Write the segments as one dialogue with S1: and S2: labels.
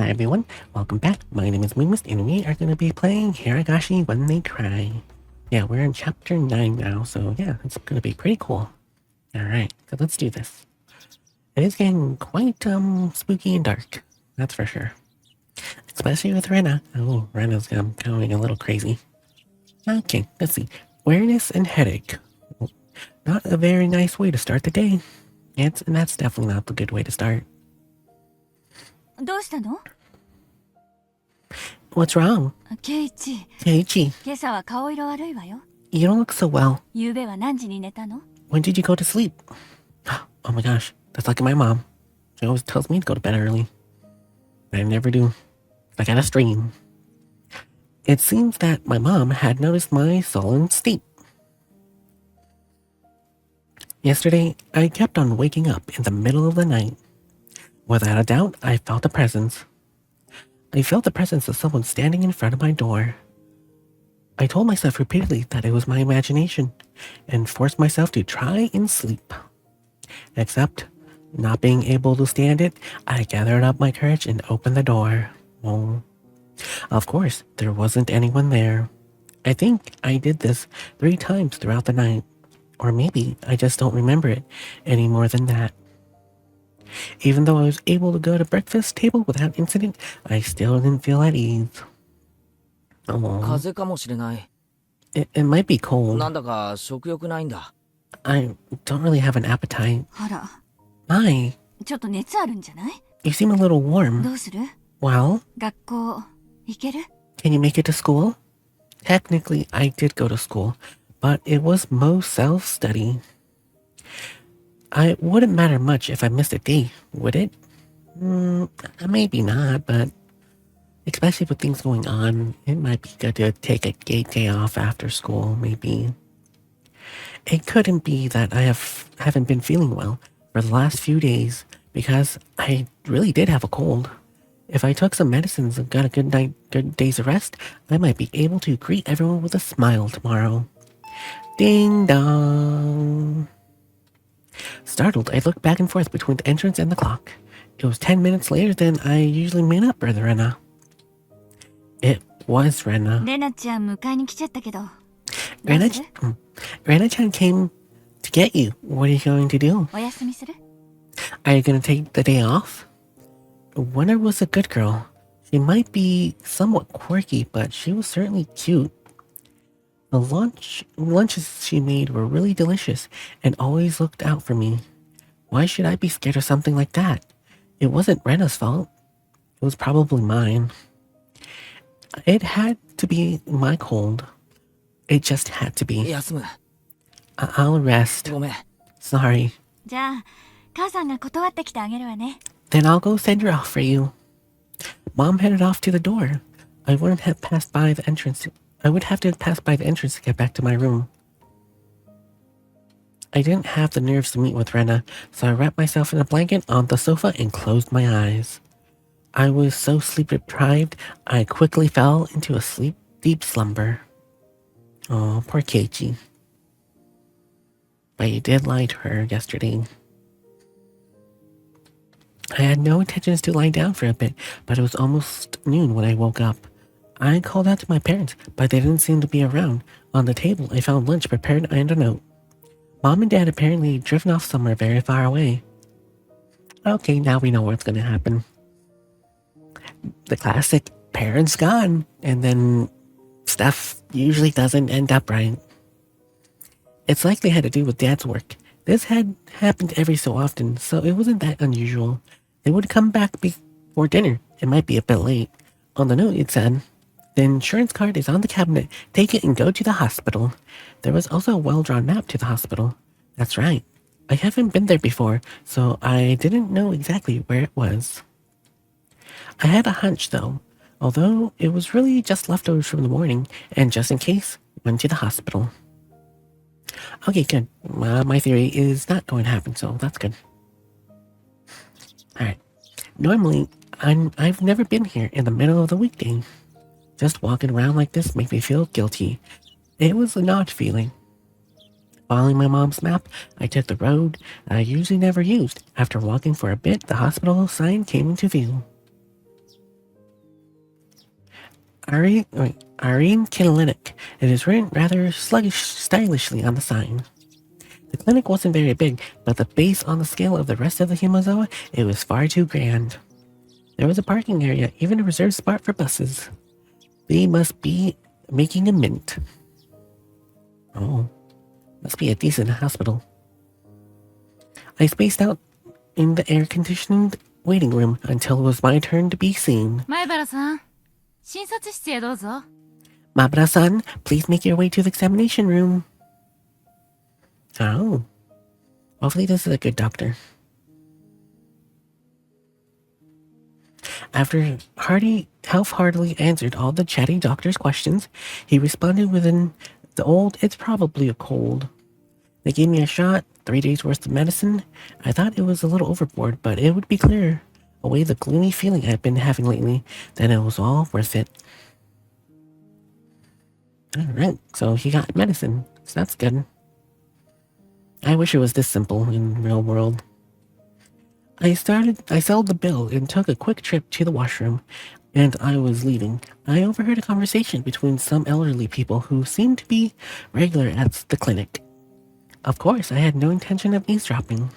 S1: Hi everyone, welcome back. My name is Moonmist and we are going to be playing Higurashi When They Cry. Yeah, we're in chapter 9 now, so yeah, it's going to be pretty cool. Alright, so let's do this. It is getting quite spooky and dark, that's for sure. Especially with Rena. Oh, Rena's going a little crazy. Okay, let's see. Awareness and headache. Not a very nice way to start the day. And that's definitely not the good way to start.
S2: どうしたの?
S1: What's wrong?
S2: ケイチ、
S1: Keiichi,
S2: 今朝は顔色悪いわよ。
S1: you don't look so well.
S2: 昨夜は何時に寝たの?
S1: When did you go to sleep? Oh my gosh, that's like my mom. She always tells me to go to bed early. But I never do. I got a stream. It seems that my mom had noticed my sullen state. Yesterday, I kept on waking up in the middle of the night. Without a doubt, I felt a presence. I felt the presence of someone standing in front of my door. I told myself repeatedly that it was my imagination and forced myself to try and sleep. Except, not being able to stand it, I gathered up my courage and opened the door. Oh. Of course, there wasn't anyone there. I think I did this 3 times throughout the night. Or maybe I just don't remember it any more than that. Even though I was able to go to breakfast table without incident, I still didn't feel at ease. Oh.
S3: 風邪かもしれない。
S1: It might be cold.
S3: なんだか食欲ないんだ。
S1: I don't really have an appetite.
S2: あら、
S1: Hi,
S2: ちょっと熱あるんじゃない?
S1: you seem a little
S2: ど
S1: warm.
S2: うする?
S1: Well,
S2: 学校行ける?
S1: can you make it to school? Technically, I did go to school, but it was most self-study. It wouldn't matter much if I missed a day, would it? Maybe not, but especially with things going on, it might be good to take a day off after school, maybe. It couldn't be that I haven't been feeling well for the last few days, because I really did have a cold. If I took some medicines and got a good day's of rest, I might be able to greet everyone with a smile tomorrow. Ding dong! Startled, I looked back and forth between the entrance and the clock. It was 10 minutes later than I usually meet up with Rena. It was Rena.
S2: レナちゃん迎えに来ちゃったけど。どう
S1: Rena,
S2: する?
S1: Rena-chan came to get you. What are you going to do?
S2: お休みする?
S1: Are you going to take the day off? Winter was a good girl. She might be somewhat quirky, but she was certainly cute. The lunches she made were really delicious and always looked out for me. Why should I be scared of something like that? It wasn't Rena's fault. It was probably mine. It had to be my cold. It just had to be.
S3: 休む。
S1: I'll rest.
S3: ごめん。
S1: Sorry.
S2: じゃあ、母さんが断ってきてあげるわね。
S1: Then I'll go send her off for you. Mom headed off to the door. I wouldn't have passed by the entrance. I would have to pass by the entrance to get back to my room. I didn't have the nerves to meet with Rena, so I wrapped myself in a blanket on the sofa and closed my eyes. I was so sleep-deprived, I quickly fell into a deep slumber. Oh, poor Keiichi. But you did lie to her yesterday. I had no intentions to lie down for a bit, but it was almost noon when I woke up. I called out to my parents, but they didn't seem to be around. On the table, I found lunch prepared and a note. Mom and Dad apparently driven off somewhere very far away. Okay, now we know what's going to happen. The classic parents gone, and then stuff usually doesn't end up right. It's likely had to do with Dad's work. This had happened every so often, so it wasn't that unusual. They would come back before dinner. It might be a bit late. On the note, it said, "The insurance card is on the cabinet. Take it and go to the hospital." There was also a well-drawn map to the hospital. That's right. I haven't been there before, so I didn't know exactly where it was. I had a hunch, though, although it was really just leftovers from the morning, and just in case, went to the hospital. Okay, good. My theory is not going to happen, so that's good. Alright. Normally, I've never been here in the middle of the weekday. Just walking around like this made me feel guilty. It was an odd feeling. Following my mom's map, I took the road I usually never used. After walking for a bit, the hospital sign came into view. Irene Clinic. It is written rather stylishly on the sign. The clinic wasn't very big, but the base on the scale of the rest of the Himozawa, it was far too grand. There was a parking area, even a reserved spot for buses. They must be making a mint. Oh, must be a decent hospital. I spaced out in the air-conditioned waiting room until it was my turn to be seen.
S2: 前原さん、診察室へどうぞ。
S1: Mabra-san, please make your way to the examination room. Oh. Hopefully this is a good doctor. After half-heartedly answered all the chatty doctor's questions, he responded within the old, it's probably a cold. They gave me a shot, 3 days worth of medicine. I thought it was a little overboard, but it would be clear away the gloomy feeling I've been having lately, then it was all worth it. Alright, so he got medicine, so that's good. I wish it was this simple in real world. I settled the bill and took a quick trip to the washroom, and I was leaving. I overheard a conversation between some elderly people who seemed to be regular at the clinic. Of course, I had no intention of eavesdropping.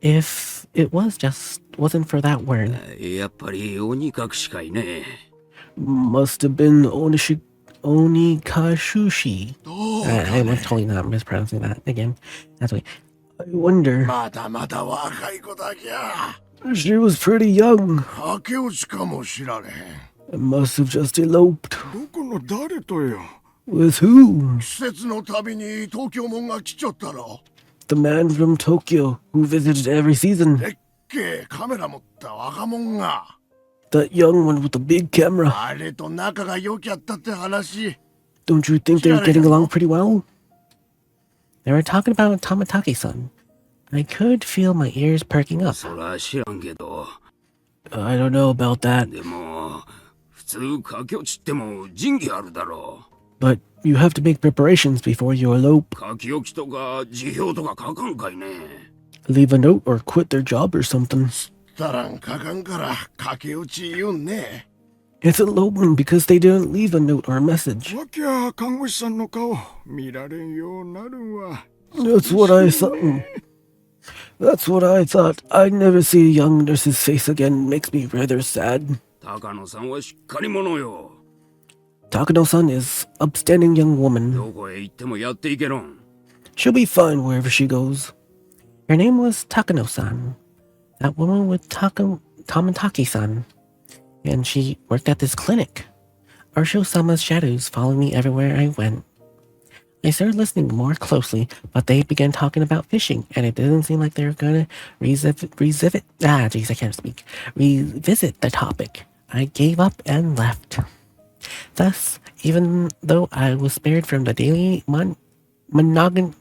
S1: If it wasn't for that word.
S4: やっぱり鬼隠しかいね。
S1: Must have been Onikakushi. I'm totally not mispronouncing that again. That's okay. I wonder.
S4: まだまだ若い子だけや。
S1: She was pretty young.
S4: 駆け落ちかもしられへん。
S1: Must have just eloped.
S4: どこの誰とよ。
S1: With who?
S4: 施設のたびに東京門が来ちゃったろ。
S1: The man from Tokyo who visited every season.
S4: でっけえカメラ持った若者が。
S1: That young one with the big camera.
S4: あれと仲が良きゃったって話。
S1: Don't you think they're getting along pretty well? They were talking about Tamatake-san. I could feel my ears perking up.
S4: そら知らんけど。
S1: I don't know about that.
S4: でも普通駆け落ちっても仁義あるだろう。
S1: But you have to make preparations before you elope.
S4: 書き置きとか辞表とか書かんかいね。
S1: Leave a note or quit their job or something.
S4: たらん書かんから駆け落ち言うんね。
S1: It's elopement because they didn't leave a note or a message.
S4: わきゃ看護師さんの顔見られんようなるわ。
S1: That's what I thought. That's what I thought. I'd never see a young nurse's face again. Makes me rather sad.
S4: 高野さんはしっかり者よ。
S1: Takano-san is upstanding young woman.
S4: どこへ行ってもやっていけろん。
S1: She'll be fine wherever she goes. Her name was Takano-san. That woman with Tamataki-san. And she worked at this clinic. Arsho-sama's shadows followed me everywhere I went. I started listening more closely, but they began talking about fishing, and it didn't seem like they were gonna revisit the topic. I gave up and left. Thus, even though I was spared from the daily monotony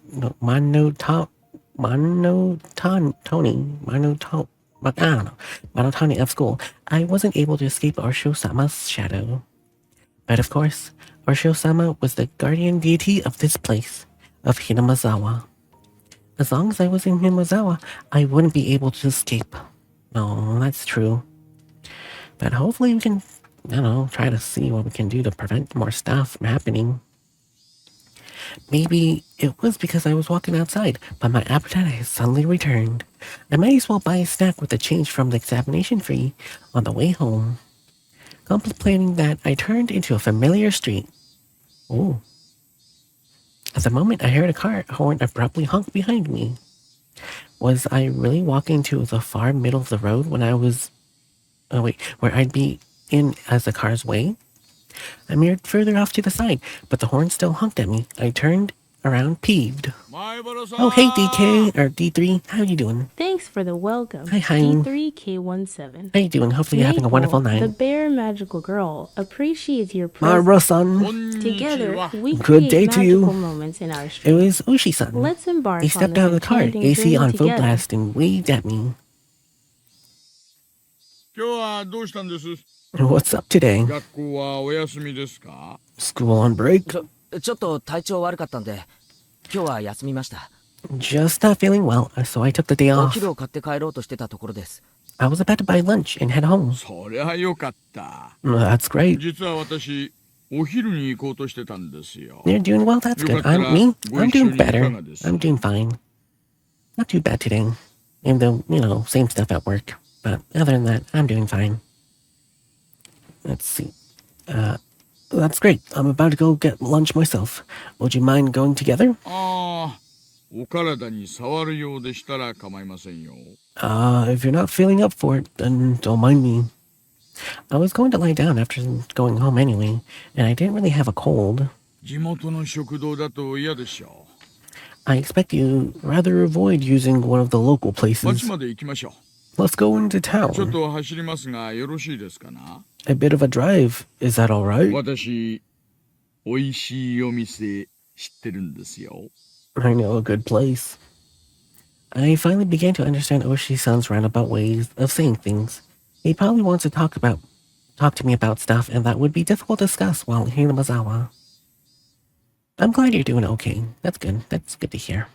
S1: of school, I wasn't able to escape Arsho-sama's shadow. But of course, Arsho-sama was the guardian deity of this place, of Hinomazawa. As long as I was in Hinomazawa, I wouldn't be able to escape. No, that's true. But hopefully we can, try to see what we can do to prevent more stuff from happening. Maybe it was because I was walking outside, but my appetite has suddenly returned. I might as well buy a snack with the change from the examination fee on the way home. Contemplating that, I turned into a familiar street. Oh. At the moment, I heard a car horn abruptly honk behind me. Was I really walking to the far middle of the road when I was... where I'd be in as the car's way? I mirrored further off to the side, but the horn still honked at me. I turned around peeved. Oh, hey, DK, or D3, how you doing?
S5: Thanks for the welcome.
S1: Hi.
S5: D3K17.
S1: How you doing? Hopefully you're having a wonderful night.
S5: The bear magical girl appreciates your
S1: Myra,
S5: presence.
S1: son.
S5: Together, we
S1: Good
S5: create
S1: day to
S5: magical
S1: you.
S5: moments in our
S1: It
S5: street.
S1: was Ushi-san.
S5: Let's embark
S1: He
S5: on
S1: stepped
S5: this
S1: out of the car,
S5: enchanting
S1: AC
S5: journey
S1: on full
S5: together.
S1: blast, and waved at me.
S6: 今日はどうしたんです？
S1: What's up today?
S6: 学校はお休みですか？
S1: School on break?
S3: ちょっと体調悪かったんで、今日は休みました。
S1: Just not feeling well, so I took the day
S3: お
S1: off.
S3: 昼を買って帰ろうとしてたところです。
S1: I was about to buy lunch and head home.
S6: そりゃよかった。
S1: That's great.
S6: 実は私、お昼に行こうとしてたんですよ。
S1: You're doing well, that's good. Me? I'm doing better. I'm doing fine. Not too bad today. Even though, same stuff at work. But other than that, I'm doing fine. Let's see. That's great. I'm about to go get lunch myself. Would you mind going together?
S6: ああ、お体に触るようでしたら構いませんよ。
S1: If you're not feeling up for it, then don't mind me. I was going to lie down after going home anyway, and I didn't really have a cold.
S6: 地元の食堂だと嫌でしょ
S1: I expect you rather avoid using one of the local
S6: う。町
S1: places.
S6: まで行きましょ
S1: Let's go into
S6: う。ちょっ
S1: town.
S6: と走りますがよろしいですかな。
S1: A bit of a drive. Is that all right?
S6: 私、美味しいお店知ってるんですよ。
S1: I know a good place. I finally began to understand Oshi-san's roundabout ways of saying things. He probably wants to talk to me about stuff, and that would be difficult to discuss while in Hinamazawa. I'm glad you're doing okay. That's good. That's good to hear.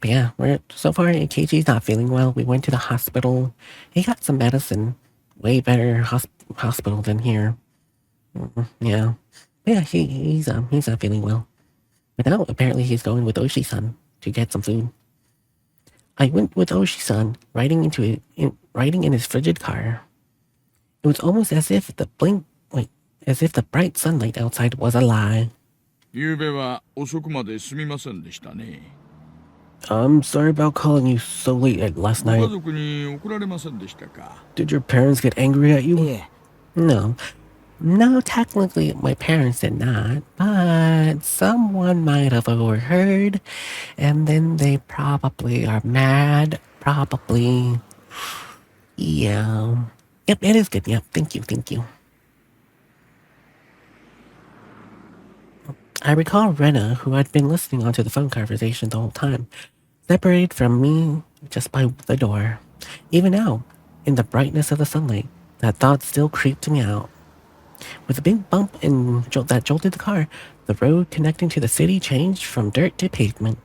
S1: But yeah, so far Keiichi's not feeling well. We went to the hospital. He got some medicine. Way better hospital than here. Yeah. Yeah, he's not feeling well. But now apparently he's going with Oshi-san to get some food. I went with Oshi-san, riding in his frigid car. It was almost as if the bright sunlight outside was a lie.
S6: ゆうべは遅くまですみませんでしたね。
S1: I'm sorry about calling you so late last
S6: ご家
S1: night.
S6: 族に怒られませんでしたか。
S1: Did your parents get angry at
S3: い
S1: you?
S3: え、
S1: No. No, technically my parents did not, but someone might have overheard, and then they probably are mad. Probably. Yeah. Yep, it is good. Yep, thank you. I recall Rena, who had been listening onto the phone conversation the whole time, separated from me just by the door. Even now, in the brightness of the sunlight, that thought still creeped me out. With a big bump that jolted the car, the road connecting to the city changed from dirt to pavement.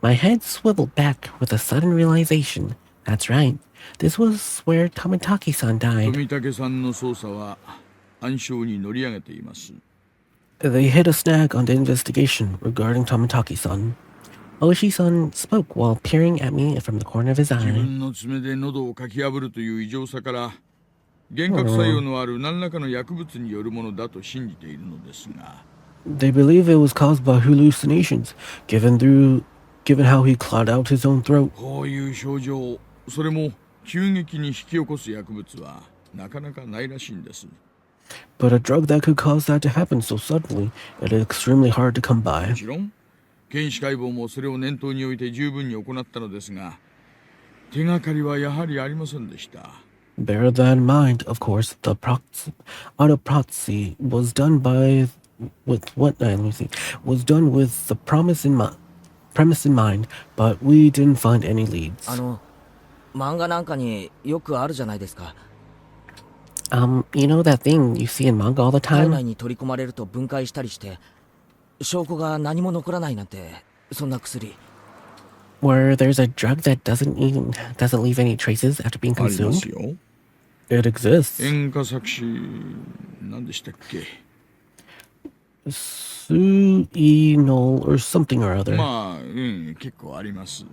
S1: My head swiveled back with a sudden realization. That's right. This was where Tomitaki-san died.
S6: 富武さんの捜査は暗礁に乗り上げています。
S1: They hit a snag on the investigation regarding Tomitaki-san. Oshi-san spoke while peering at me from the corner of his
S6: 自
S1: eye.
S6: 分の爪で喉をかき破るという異常さから幻覚作用のある何らかの薬物によるものだと信じているのですが。
S1: They believe it was caused by hallucinations, given how he clawed out his own throat.
S6: こういう症状、それも急激に引き起こす薬物はなかなかないらしいんです。
S1: But a drug that could cause that to happen so suddenly, it is extremely hard to come
S6: も
S1: by.
S6: ちろん検視解剖もそれを念頭に置いて十分に行ったのですが、手がかりはやはりありませんでした。
S1: Bear that in mind, of course, the autopsy was done was done with the premise in mind, but we didn't find any leads.
S3: 漫画なんかによくあるじゃないですか。
S1: You know that thing you see in manga all the
S3: 体
S1: time?
S3: 内に取り込まれると分解したりして証拠が何も残らないなんて、そんな薬。
S1: Where there's a drug that doesn't leave any traces after being
S6: ありま
S1: consumed?
S6: すよ。
S1: It exists.
S6: 塩化作詞何でしたっけ。
S1: Suinol or something or other.
S6: まあ、結構あります。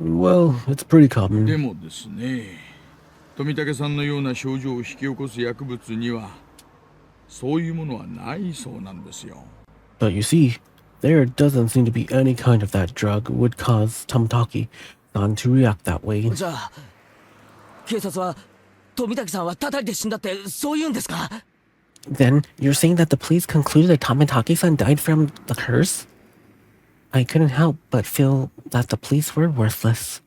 S1: Well, it's pretty
S6: で
S1: common.
S6: もですね、富武さんのような症状を引き起こす薬物にはそういうものはないそうなんですよ。
S1: But you see, there doesn't seem to be any kind of that drug would cause Tomitaki-san to react that way.
S3: じゃあ警察は富武さんはたたりで死んだってそう言うんですか。
S1: Then you're saying that the police concluded that Tomitaki-san died from the curse? I couldn't help but feel that the police were worthless.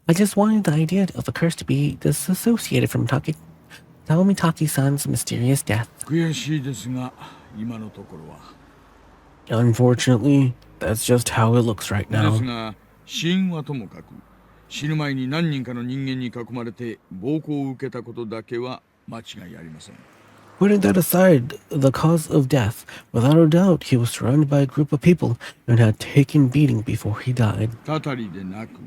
S1: I just wanted the idea of the curse to be disassociated from Tomitaki-san's mysterious death.
S6: 悔しいですが今のところは。
S1: Unfortunately, that's just how it looks right
S6: で
S1: now.
S6: すが死因はともかく死ぬ前に何人かの人間に囲まれて暴行を受けたことだけは間違いありません。
S1: Putting that aside, the cause of death, without a doubt, he was surrounded by a group of people and had taken beating before he died.
S6: たたりでなく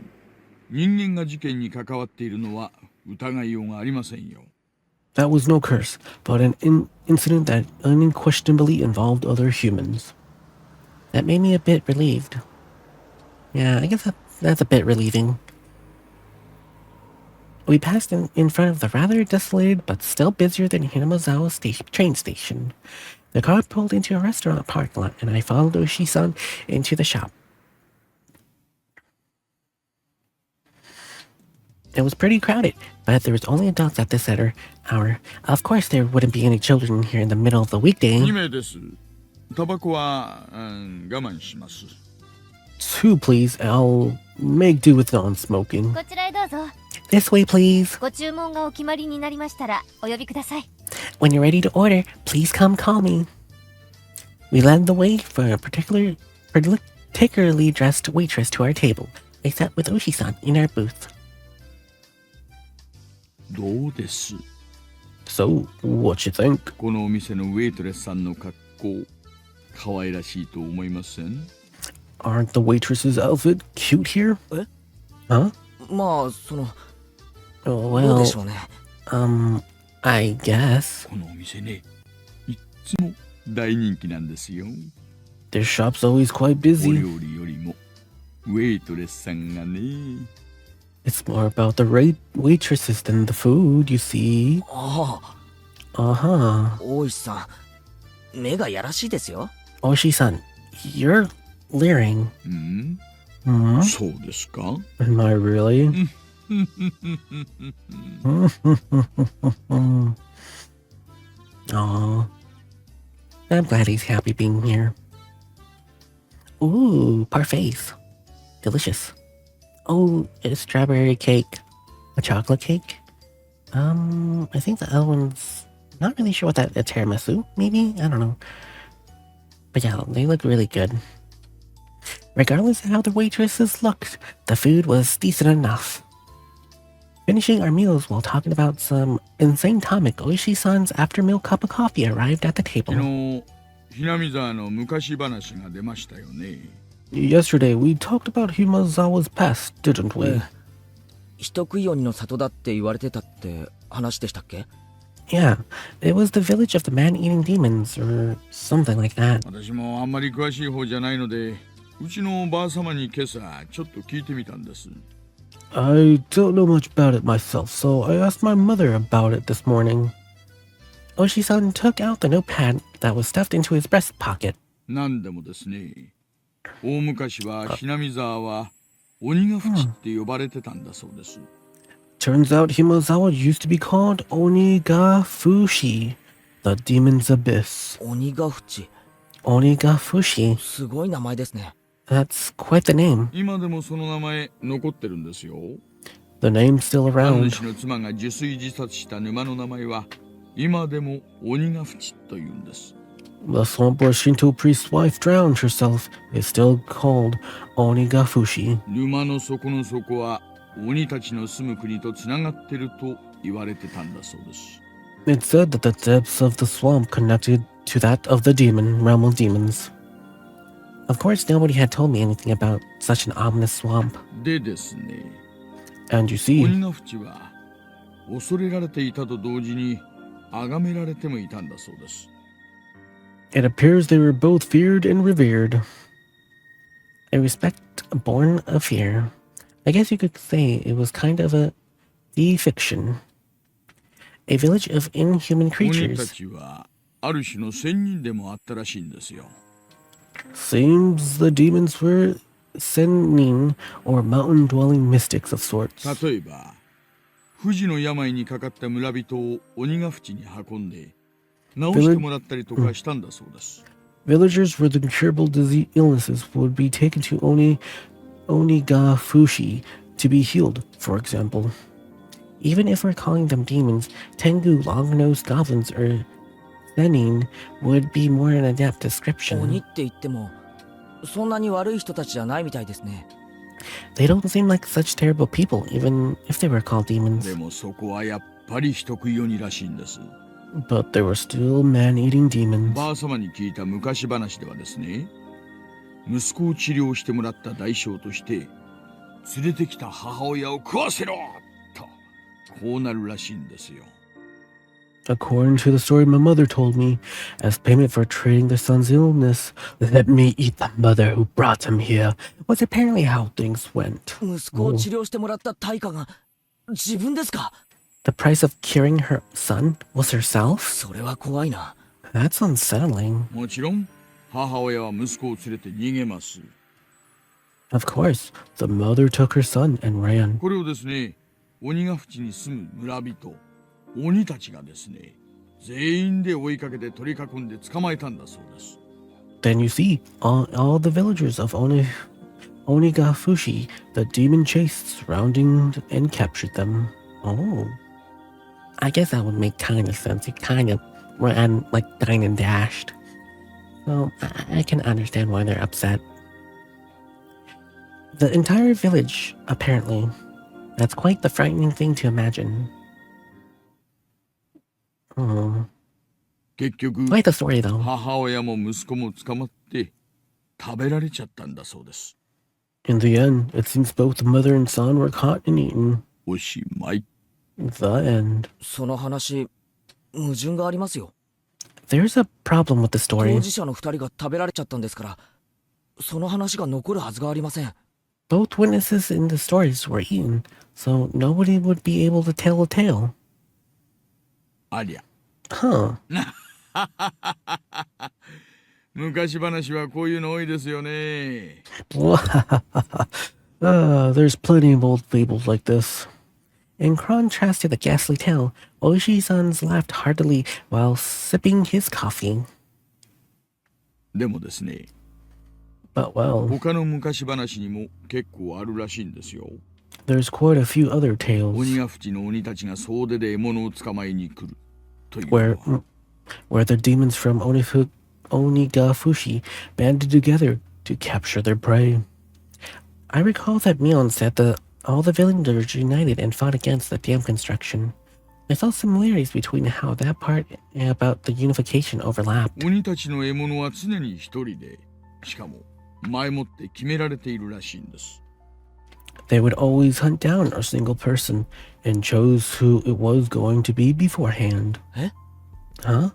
S6: 人間が事件に関わっているのは疑いようがありませんよ。
S1: That was no curse, but an incident that unquestionably involved other humans. That made me a bit relieved. Yeah, I guess that's a bit relieving. We passed in front of the rather desolated but still busier than Hinamozawa train station. The car pulled into a restaurant parking lot, and I followed Oshi-san into the shop. It was pretty crowded, but there was only adults at this hour. Of course, there wouldn't be any children here in the middle of the weekday.
S6: 2名です。タバコは、我慢します。
S1: 2, please. I'll make do with non-smoking.
S2: こちらへどうぞ。
S1: This way, please.
S2: ご注文がお決まりになりましたらお呼びください。
S1: When you're ready to order, please come call me. We led the way for a particularly dressed waitress to our table. I sat with Oshi-san in our booth.
S6: どうです
S1: So, what you think?
S6: このお店のウェイトレスさんの格好、可愛らしいと思いません
S1: Aren't the waitress's outfit cute here?
S3: え
S1: Huh?
S3: まあその
S1: Oh,
S3: どうで
S1: well,
S3: しょうね。
S1: I guess.
S6: このお店ね、いっつも大人気なんですよ。
S1: Their shop's always quite
S6: お
S1: busy.
S6: 料理よりもウェイトレスさんがね。
S1: It's more about the waitresses than the food, you see.
S3: ああ、
S1: Uh-huh.
S3: 大石さん、目がやらしいですよ。
S1: Oshi-san, you're leering.
S6: うん
S1: Hmm?
S6: そうですか
S1: Am I really? Aw. I'm glad he's happy being here. Ooh, parfaits. Delicious. Oh, a strawberry cake. A chocolate cake? I think the other one's... Not really sure what that... A tiramisu, maybe? I don't know. But yeah, they look really good. Regardless of how the waitresses looked, the food was decent enough. Finishing our meals while talking about some insane topic, Oishi-san's after-meal cup of coffee arrived at the
S6: 昨
S1: table.
S6: 日、ひなみ沢の昔話が出ましたよね。
S1: Yesterday, we talked about Himazawa's past, didn't we?
S3: 人食い鬼の里だって言われてたって話でしたっけ？
S1: Yeah, it was the village of the man-eating demons, or something like that.
S6: 私もあんまり詳しい方じゃないので、うちのおばあ様に今朝ちょっと聞いてみたんです。
S1: I don't know much about it myself, so I asked my mother about it this morning. Oshi-san took out the notepad that was stuffed into his breast pocket.
S6: なんでもですね、大昔はひなみ沢は鬼ヶ淵って呼ばれてたんだそうです。
S1: Turns out Himazawa used to be called Onikakushi, the demon's abyss.
S3: 鬼ヶ淵。
S1: Onikakushi.
S3: すごい名前ですね。
S1: That's quite the name.
S6: 今でもその名前残ってるんですよ。
S1: The name's still
S6: 神
S1: around.
S6: 主の妻が受水自殺した沼の名前は今でも鬼ヶ淵というんです。
S1: The swamp where Shinto priest's wife drowned herself is still called Onikakushi.
S6: 沼の底の底は鬼たちの住む国とつながってると言われてたんだそうです。
S1: It's said that the depths of the swamp connected to that of the realm of demons. Of course, nobody had told me anything about such an ominous swamp.
S6: でですね、
S1: And you see,
S6: 鬼ヶ淵は恐れられていたと同時に崇められてもいたんだそうです。
S1: it appears they were both feared and revered. A respect born of fear. I guess you could say it was kind of a fiction. A village of inhuman
S6: 鬼た
S1: creatures.
S6: ちはある種の仙人でもあったらしいんですよ。
S1: Seems the demons were sennin, or mountain-dwelling mystics of sorts.
S6: 例えば、不治の病にかかった村人を鬼ヶ淵に運んで治してもらったりとかしたんだそうです。
S1: Villagers with incurable disease illnesses would be taken to Onigafushi to be healed, for example. Even if we're calling them demons, Tengu, long-nosed goblins, or Zenin would be more an adept
S3: 鬼
S1: description.
S3: って言ってもそんなに悪い人たちじゃないみたいですね。
S1: They don't seem like such terrible people, even if they were called
S6: で
S1: demons.
S6: もそこはやっぱり人食い鬼らしいんです。
S1: But they were still man-eating demons.
S6: ばあ様に聞いた昔話ではですね、息子を治療してもらった代償として連れてきた母親を食わせろとこうなるらしいんですよ。
S1: According to the story my mother told me, as payment for treating the son's illness, let me eat the mother who brought him here, was apparently how things went.
S3: 息子を治療してもらった対価が自分ですか？
S1: The price of curing her son was herself?
S3: それは怖いな。
S1: That's unsettling.
S6: もちろん母親は息子を連れて逃げます。
S1: Of course, the mother took her son and ran.
S6: これをですね、鬼ヶ淵に住む村人、鬼たちがですね、全員で追いかけて取り囲んで捕まえたんだそうです。
S1: Then you see, all the villagers of Onikakushi, the demon chased, surrounding and captured them. Oh. I guess that would make kind of sense. He kind of ran, like, dined and dashed. So, I can understand why they're upset. The entire village, apparently. That's quite the frightening thing to imagine. Oh.
S6: 結局、
S1: Quite the story, though.
S6: 母親も息子も捕まって食べられちゃったんだそうです。
S1: In the end, it seems both the mother and son were caught and eaten.
S6: おしまい。
S1: The end.
S3: その話、矛盾がありますよ。
S1: There's a problem with the story.
S3: 当事者の二人が食べられちゃったんですから、その話が残るはずがありません。
S1: Both witnesses in the stories were eaten, so nobody would be able to tell a tale.
S6: ありゃ。
S1: Huh.
S6: 昔話はこういうの多いですよね。
S1: There's plenty of old fables like this. In contrast to the ghastly tale, Oishi-san's laughed heartily while sipping his coffee.
S6: でもですね、
S1: But well,
S6: 他の昔話にも結構あるらしいんですよ。
S1: there's quite a few other
S6: 鬼
S1: tales
S6: ヶ淵の鬼たちが総出で獲物を捕まえに来るというの
S1: where
S6: は
S1: where the demons from Onikakushi banded together to capture their prey. I recall that Mion said that all the villagers united and fought against the dam construction. I saw similarities between how that part and about the unification overlapped.
S6: 鬼たちの獲物は常に一人で、しかも前もって決められているらしいんです。
S1: They would always hunt down a single person and chose who it was going to be beforehand.
S3: え？
S1: Huh?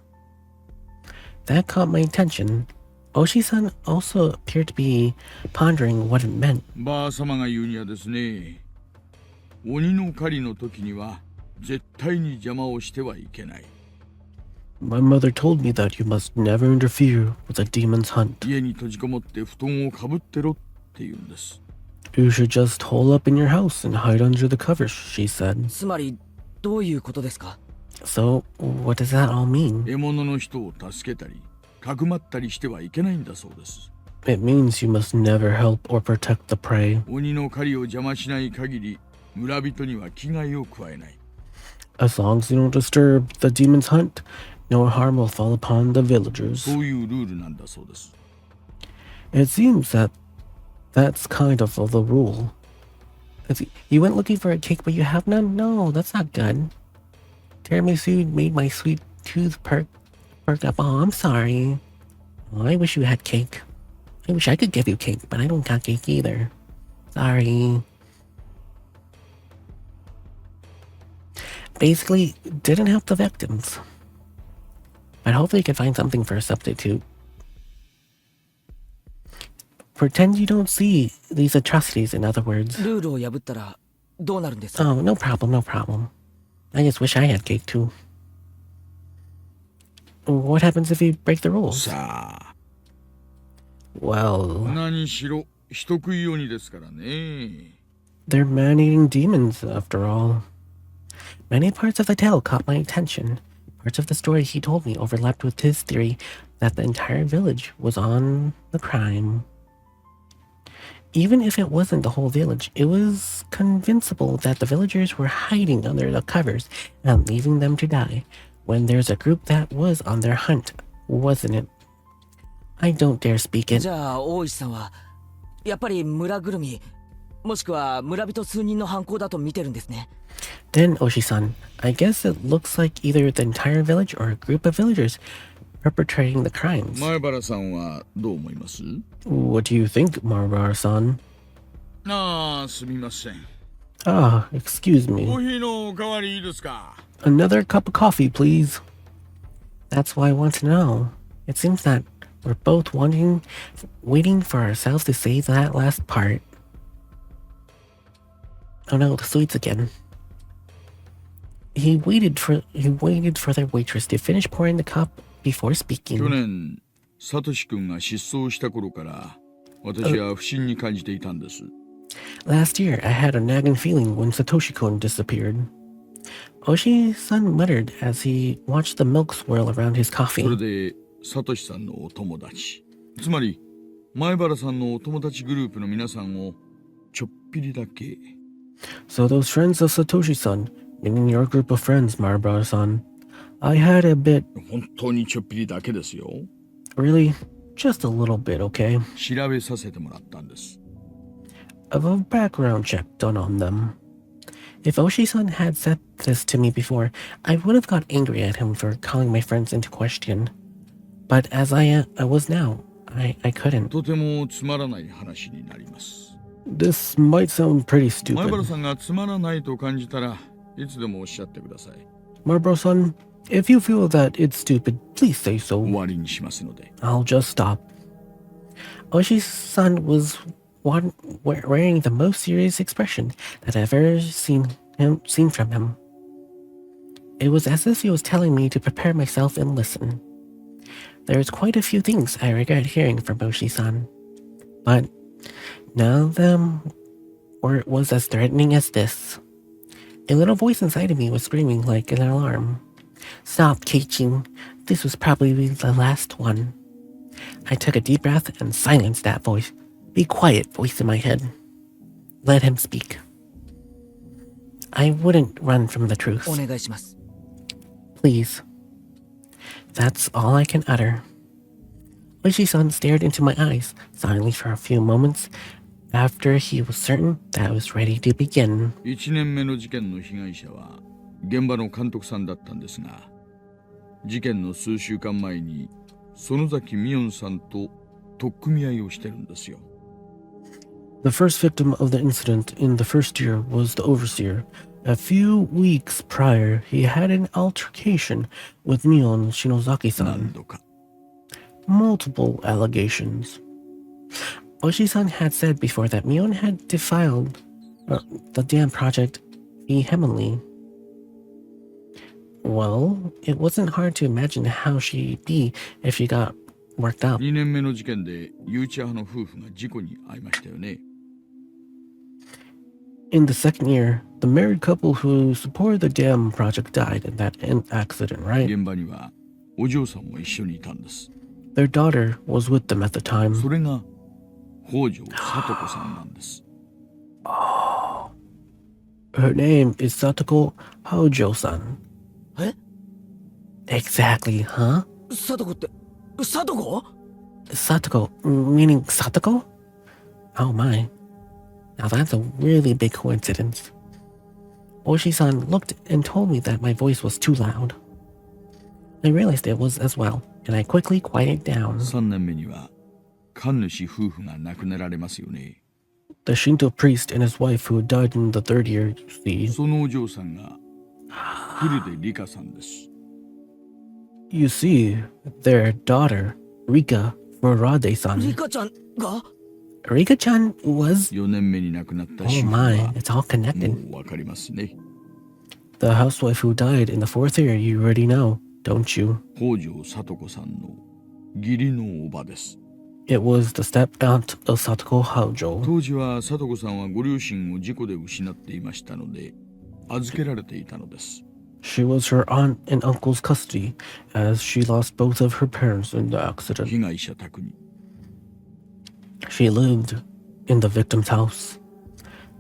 S1: That caught my attention. Oshi-san also appeared to be pondering what it meant.
S6: ばあ様が言うにはですね、鬼の狩りの時には絶対に邪魔をしてはいけない。
S1: My mother told me that you must never interfere with a demon's hunt.
S6: 家に閉じこもって布団をかぶってろって言うんです。
S1: You should just hole up in your house and hide under the covers, she said.
S3: つまり、どういうことですか？
S1: So, what does that all mean?
S6: 獲物の人を助けたり、かくまったりしてはいけないんだそうです。
S1: It means you must never help or protect the prey.
S6: 鬼の狩りを邪魔しない限り、村人には危害を加えない。
S1: As long as you don't disturb the demon's hunt, no harm will fall upon the villagers.
S6: そういうルールなんだそうです。
S1: It seems that that's kind of the rule. You went looking for a cake, but you have none? No, that's not good. Tiramisu made my sweet tooth perk up. Oh, I'm sorry. Oh, I wish you had cake. I wish I could give you cake, but I don't got cake either. Sorry. Basically, didn't help the victims. But hopefully you can find something for a substitute. Pretend you don't see these atrocities, in other words.
S3: ルールを破ったらどうなるんですか？
S1: Oh, no problem, no problem. I just wish I had cake too. What happens if you break the rules?
S6: さあ、
S1: Well,
S6: 何しろ人食い鬼ですからね。
S1: they're man-eating demons, after all. Many parts of the tale caught my attention. Parts of the story he told me overlapped with his theory that the entire village was on the crime. Even if it wasn't the whole village, it was convincible that the villagers were hiding under the covers and leaving them to die when there's a group that was on their hunt, wasn't it? I don't dare speak it.
S3: じゃあ大石さんはやっぱり村ぐるみもしくは村人数人の犯行だと見てるんですね。
S1: Then, Oshi-san, I guess it looks like either the entire village or a group of villagers perpetrating the crimes.
S6: 前原さんはどう思います？
S1: What do you think, Marbar-san?
S6: ああ、すみません。
S1: Ah, excuse
S6: コー
S1: me.
S6: ヒーのおかわりいいですか？
S1: Another cup of coffee, please. That's what I want to know. It seems that we're both waiting for ourselves to say that last part. Oh no, the sweets again. He waited for the waitress to finish pouring the cup before
S6: 去
S1: speaking.
S6: 年サトシ君が失踪した頃から私は不審に感じていたんです。
S1: Last year, I had a nagging feeling when Satoshi-kun disappeared. Oshi-san muttered as he watched the milk swirl around his
S6: そ
S1: coffee.
S6: れでサトシさんのお友達、つまり前原さんのお友達グループの皆さんをちょっぴりだけ。
S1: So those friends of Satoshi-san, meaning your group of friends, Marubara-san, I had a bit,
S6: 本当にちょっぴりだけですよ。
S1: really, just a little bit, okay,
S6: 調べさせてもらったんです。
S1: of a background check done on them. If Oshi-san had said this to me before, I would have got angry at him for calling my friends into question. But as I was now, I couldn't.
S6: とてもつまらない話になります。
S1: This might sound pretty
S6: 前原
S1: stupid.
S6: さんがつまらないと感じたらいつでもおっしゃってください。
S1: Marubara-san, if you feel that it's stupid, please say
S6: 終
S1: so.
S6: わりにしますので。
S1: I'll just stop. Oshi-san was wearing the most serious expression that I've ever seen from him. It was as if he was telling me to prepare myself and listen. There's quite a few things I regret hearing from Oshi-san, but none of them was as threatening as this. A little voice inside of me was screaming like an alarm. Stop, Keichin. This was probably the last one. I took a deep breath and silenced that voice. Be quiet, voice in my head. Let him speak. I wouldn't run from the truth.
S3: お願いします。
S1: Please. That's all I can utter. Oishi-san stared into my eyes, silently for a few moments, after he was certain that I was ready to begin.
S6: 1年目の事件の被害者は現場の監督さんだったんですが、事件の数週間前に園崎美音さんと取っ組み合いをしてるんですよ。
S1: The first victim of the incident in the first year was the overseer. A few weeks prior, he had an altercation with Mion
S6: 何
S1: Shinozaki-san.
S6: 度か。
S1: Multiple allegations. Oshi-san had said before that Mion had defiled the dam project vehemently. Well, it wasn't hard to imagine how she'd be if she got worked up.
S6: 2年目の事件で誘致派の夫婦が事故に遭いましたよね。
S1: In the second year, the married couple who supported the dam project died in that accident, right?
S6: 現場にはお嬢さんも一緒にいたんです。
S1: Their daughter was with them at the time.
S6: それが北条聡子さんなんです。
S1: Her name is Satoko Hojo-san.
S3: え
S1: Exactly, huh?
S3: サトコってサトコ？
S1: Satoko, meaning Satoko? Oh my. Now that's a really big coincidence. Oshi-san looked and told me that my voice was too loud. I realized it was as well, and I quickly quieted down.
S6: 3年目には神主夫婦が亡くなられますよね。
S1: The Shinto priest and his wife who died in the third year, you see.
S6: そのお嬢さんが古出理香さんです。
S1: You see, their daughter, Rika Murade-san.
S3: リカちゃんが？
S1: Rika-chan was...
S6: 4年目に亡くなった主
S1: Oh
S6: 婦
S1: my,
S6: は
S1: it's all connected.
S6: もうわかりますね。
S1: The housewife who died in the fourth year, you already know, don't you?
S6: 北条聡子さんの義理のおばです。
S1: It was the step-aunt of Satoko Hojo.
S6: 当時は聡子さんはご両親を事故で失っていましたので預けられていたのです。
S1: She was her aunt and uncle's custody, as she lost both of her parents in the accident.
S6: 被害者宅に
S1: She lived in the victim's house.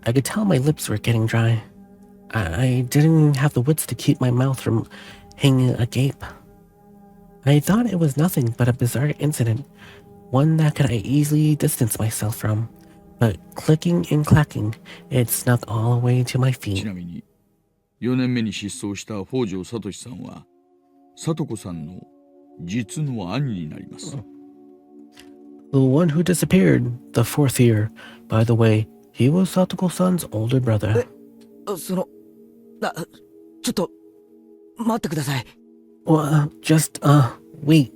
S1: I could tell my lips were getting dry. I didn't even have the wits to keep my mouth from hanging agape. I thought it was nothing but a bizarre incident, one that could I easily distance myself from. But clicking and clacking, it snuck all the way to my
S6: ち
S1: feet.
S6: なみに4年目に失踪した北条聡さんは聡子さんの実の兄になります。
S1: The one who disappeared the fourth year, by the way, he was Satoko-san's older brother.
S3: そのちょっと待ってください。
S1: Well, wait,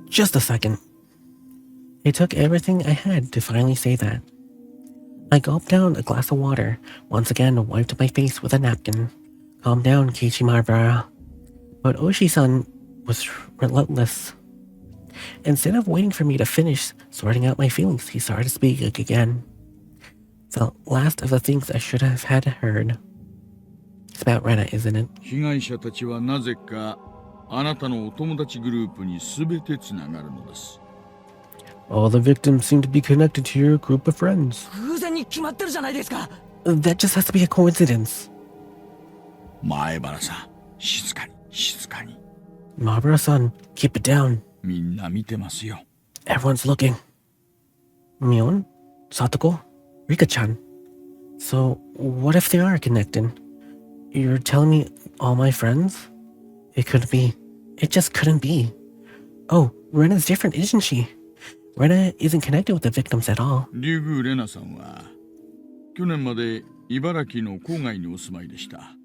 S1: just a second. It took everything I had to finally say that. I gulped down a glass of water, once again wiped my face with a napkin. Calm down, Keiichi-Mabara. But Oshi-san was relentless. Instead of waiting for me to finish sorting out my feelings, he started to speak again. The last of the things I should have had heard. It's about Rena, isn't it?
S6: 被害者たちはなぜかあなたのお友達グループに全てつながるのです。
S1: All the victims seem to be connected to your group of friends.
S3: 偶然に決まってるじゃないですか。
S1: That just has to be a coincidence.
S6: 前原さん、静かに、静かに。
S1: Mabara-san, keep it down.
S6: みんな見てますよ。
S1: Everyone's looking. Mion? Satoko? Rika-chan? So, what if they are connected? You're telling me all my friends? It couldn't be. It just couldn't be. Oh, Rena's different, isn't she? Rena isn't connected with the victims at all.
S6: リュグ・レナさんは去年まで茨城の郊外にお住まいでした。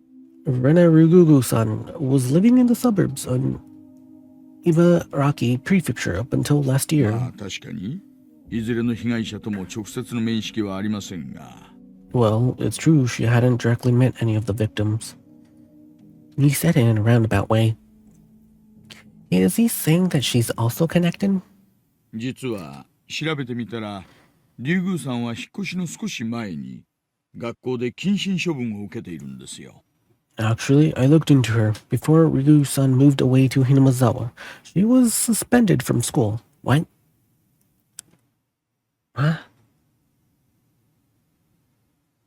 S1: Rena Rugugu-san was living in the suburbs on Ibaraki Prefecture up until last year.
S6: まあ確かにいずれの被害者とも直接の面識はありませんが。
S1: Well, it's true she hadn't directly met any of the victims. He said it in a roundabout way. Is he saying that she's also connected?
S6: 実は調べてみたらリュウグウさんは引っ越しの少し前に学校で謹慎処分を受けているんですよ。
S1: Actually, I looked into her. Before Ryu-san moved away to Hinamazawa, she was suspended from school. What? Huh?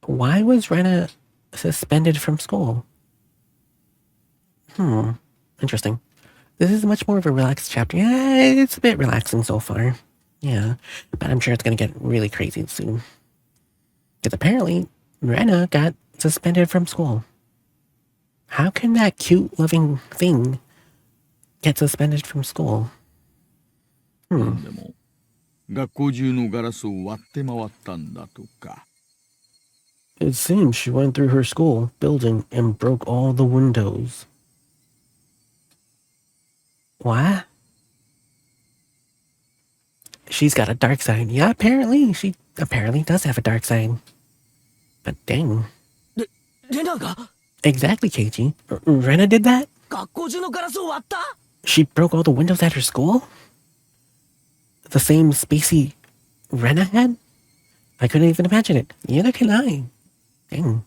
S1: Why was Rena suspended from school? Interesting. This is much more of a relaxed chapter. Yeah, it's a bit relaxing so far. Yeah, but I'm sure it's gonna get really crazy soon. Because apparently, Rena got suspended from school. How can that cute, loving thing get suspended from school?
S6: でも学校中のガラスを割って回ったんだとか。
S1: It seems she went through her school building and broke all the windows. What? She's got a dark side. Yeah, apparently. She apparently does have a dark side. But dang.
S3: レナが
S1: Exactly, Keiichi. Rena did that?
S3: 学校中のガラスを割った？
S1: She broke all the windows at her school? The same spacey Rena had? I couldn't even imagine it. Neither can I. Dang.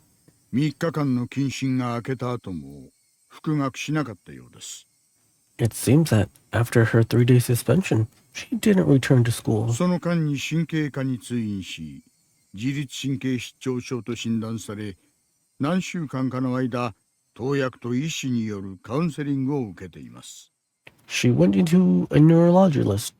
S7: 3日間の謹慎が明けた後も復学しなかったようです。
S1: It seems that after her 3-day suspension, she didn't return to school.
S7: その間に神経科に通院し、自律神経失調症と診断され、何週間かの間、投薬と医師によるカウンセリングを受けています。
S1: She went into a neurologist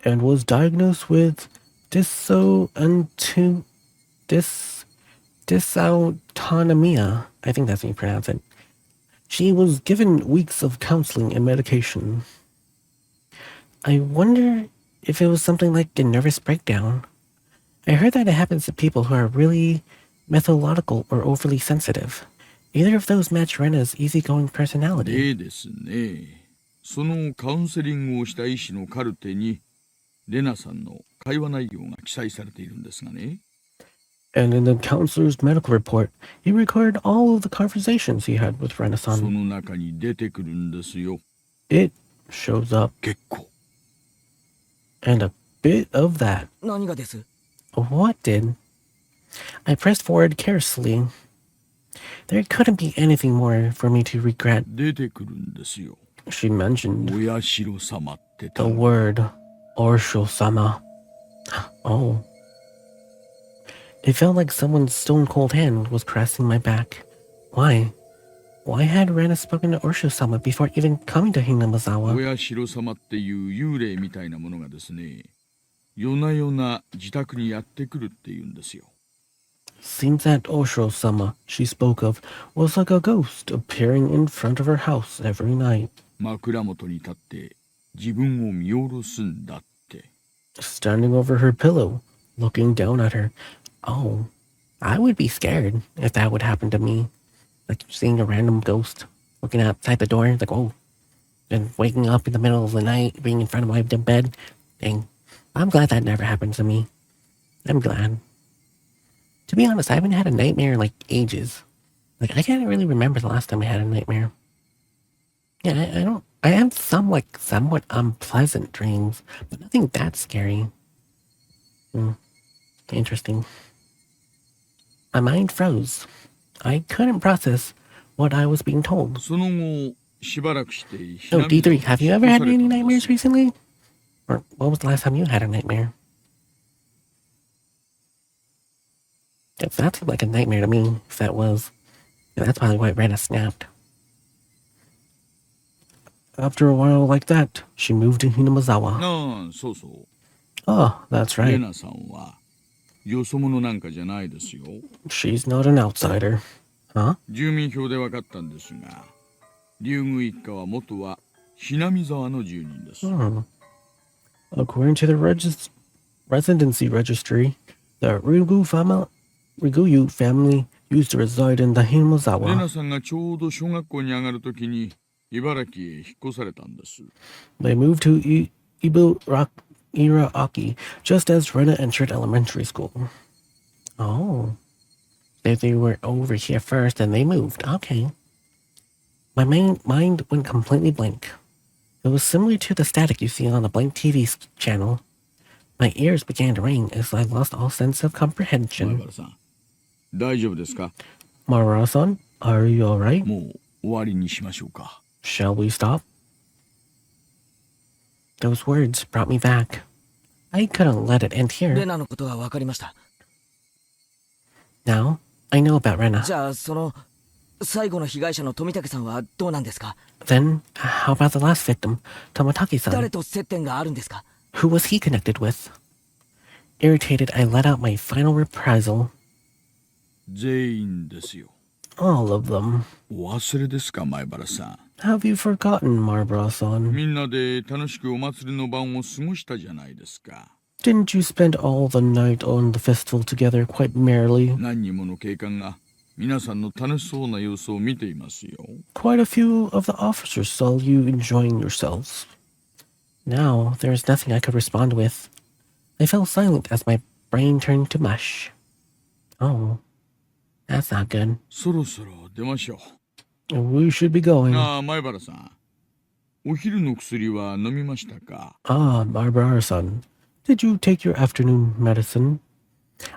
S1: and was diagnosed with dysautonomia. I think that's how you pronounce it. She was given weeks of counseling and medication. I wonder if it was something like a nervous breakdown. I heard that it happens to people who are really methodical or overly sensitive. Either of those match Rena's easygoing personality.
S6: ですね。そのカウンセリングをした医師のカルテにレナさんの会話内容が記載されているんですがね。
S1: And in the counselor's medical report, he recorded all of the conversations he had with
S6: そ
S1: Rena-san.
S6: の中に出てくるんですよ。
S1: It shows up,
S6: 結構。
S1: and a bit of that.
S3: 何がです？
S1: What did? I pressed forward carelessly. There couldn't be anything more for me to regret.
S6: 出てくるんですよ。
S1: She mentioned
S6: 親代様って
S1: the word Orsho-sama. Oh. It felt like someone's stone-cold hand was caressing my back. Why? Why had Rena spoken to Orsho-sama before even coming to Hinamazawa?
S6: 親代様っていう幽霊みたいなものがですね、夜な夜な自宅にやってくるっていうんですよ。
S1: Seems that Orsho-sama she spoke of was like a ghost appearing in front of her house every night.
S6: 枕元に立って自分を見下ろすんだって。
S1: Standing over her pillow, looking down at her. Oh, I would be scared if that would happen to me. Like seeing a random ghost. looking outside the door, like, oh, and waking up in the middle of the night, being in front of my bed. Dang. I'm glad that never happened to me. I'm glad. To be honest, I haven't had a nightmare in like ages. Like, I can't really remember the last time I had a nightmare. Yeah, I don't. I have some like somewhat unpleasant dreams, but nothing that scary. Interesting. My mind froze. I couldn't process what I was being told.
S6: その後しばらくして
S1: Oh, D3, have you ever had any nightmares recently? Or what was the last time you had a nightmare? That sounded like a nightmare to me, if that was. Yeah, that's probably why Rena snapped. After a while like that, she moved to Hinamazawa.
S6: ああ、そうそう。
S1: Oh, that's
S6: レ
S1: right.
S6: ナさんはよそ者なんかじゃないですよ。
S1: She's not an outsider. Huh?
S6: 住民票で分かったんですが、竜宮一家は元はひなみ沢の住人です。
S1: Hmm. According to the residency registry, the Ryugu family used to reside in the
S6: レ
S1: Hinamazawa.
S6: ナさんがちょうど小学校に上がるときに茨城へ引っ越されたんです。
S1: They moved to Iraaki just as Rena entered elementary school. Oh. They were over here first and they moved. Okay. My mind went completely blank. It was similar to the static you see on a blank TV channel. My ears began to ring as I lost all sense of
S6: 前
S1: comprehension.
S6: 原さん、大丈夫ですか？
S1: Mara-san, are you alright?
S6: もう終わりにしましょうか。
S1: Shall we stop? Those words brought me back. I couldn't let it end
S3: レ
S1: here.
S3: ナのことが分かりました。
S1: Now, I know about Rena.
S3: じゃあその最後の被害者の富武さんはどうなんですか？
S1: Then, how about the last victim,
S3: 誰
S1: Tomataki-san?
S3: と接点があるんですか？
S1: Who was he connected with? Irritated, I let out my final reprisal.
S6: 全員ですよ。
S1: All of them.
S6: お忘れですか、前原さん。
S1: Have you forgotten, Marbra-san?
S6: みんなで楽しくお祭りの晩を過ごしたじゃないですか。
S1: Didn't you spend all the night on the festival together quite merrily?
S6: 何人もの警官が皆さんの楽しそうな様子を見ていますよ。
S1: Quite a few of the officers saw you enjoying yourselves. Now, there was nothing I could respond with. I fell silent as my brain turned to mush. Oh, that's not good.
S6: そろそろ出ましょ
S1: We should be going.
S6: う。ああ、前原さん。お昼の薬は飲みましたか？
S1: Ah, Barbara-san, did you take your afternoon medicine?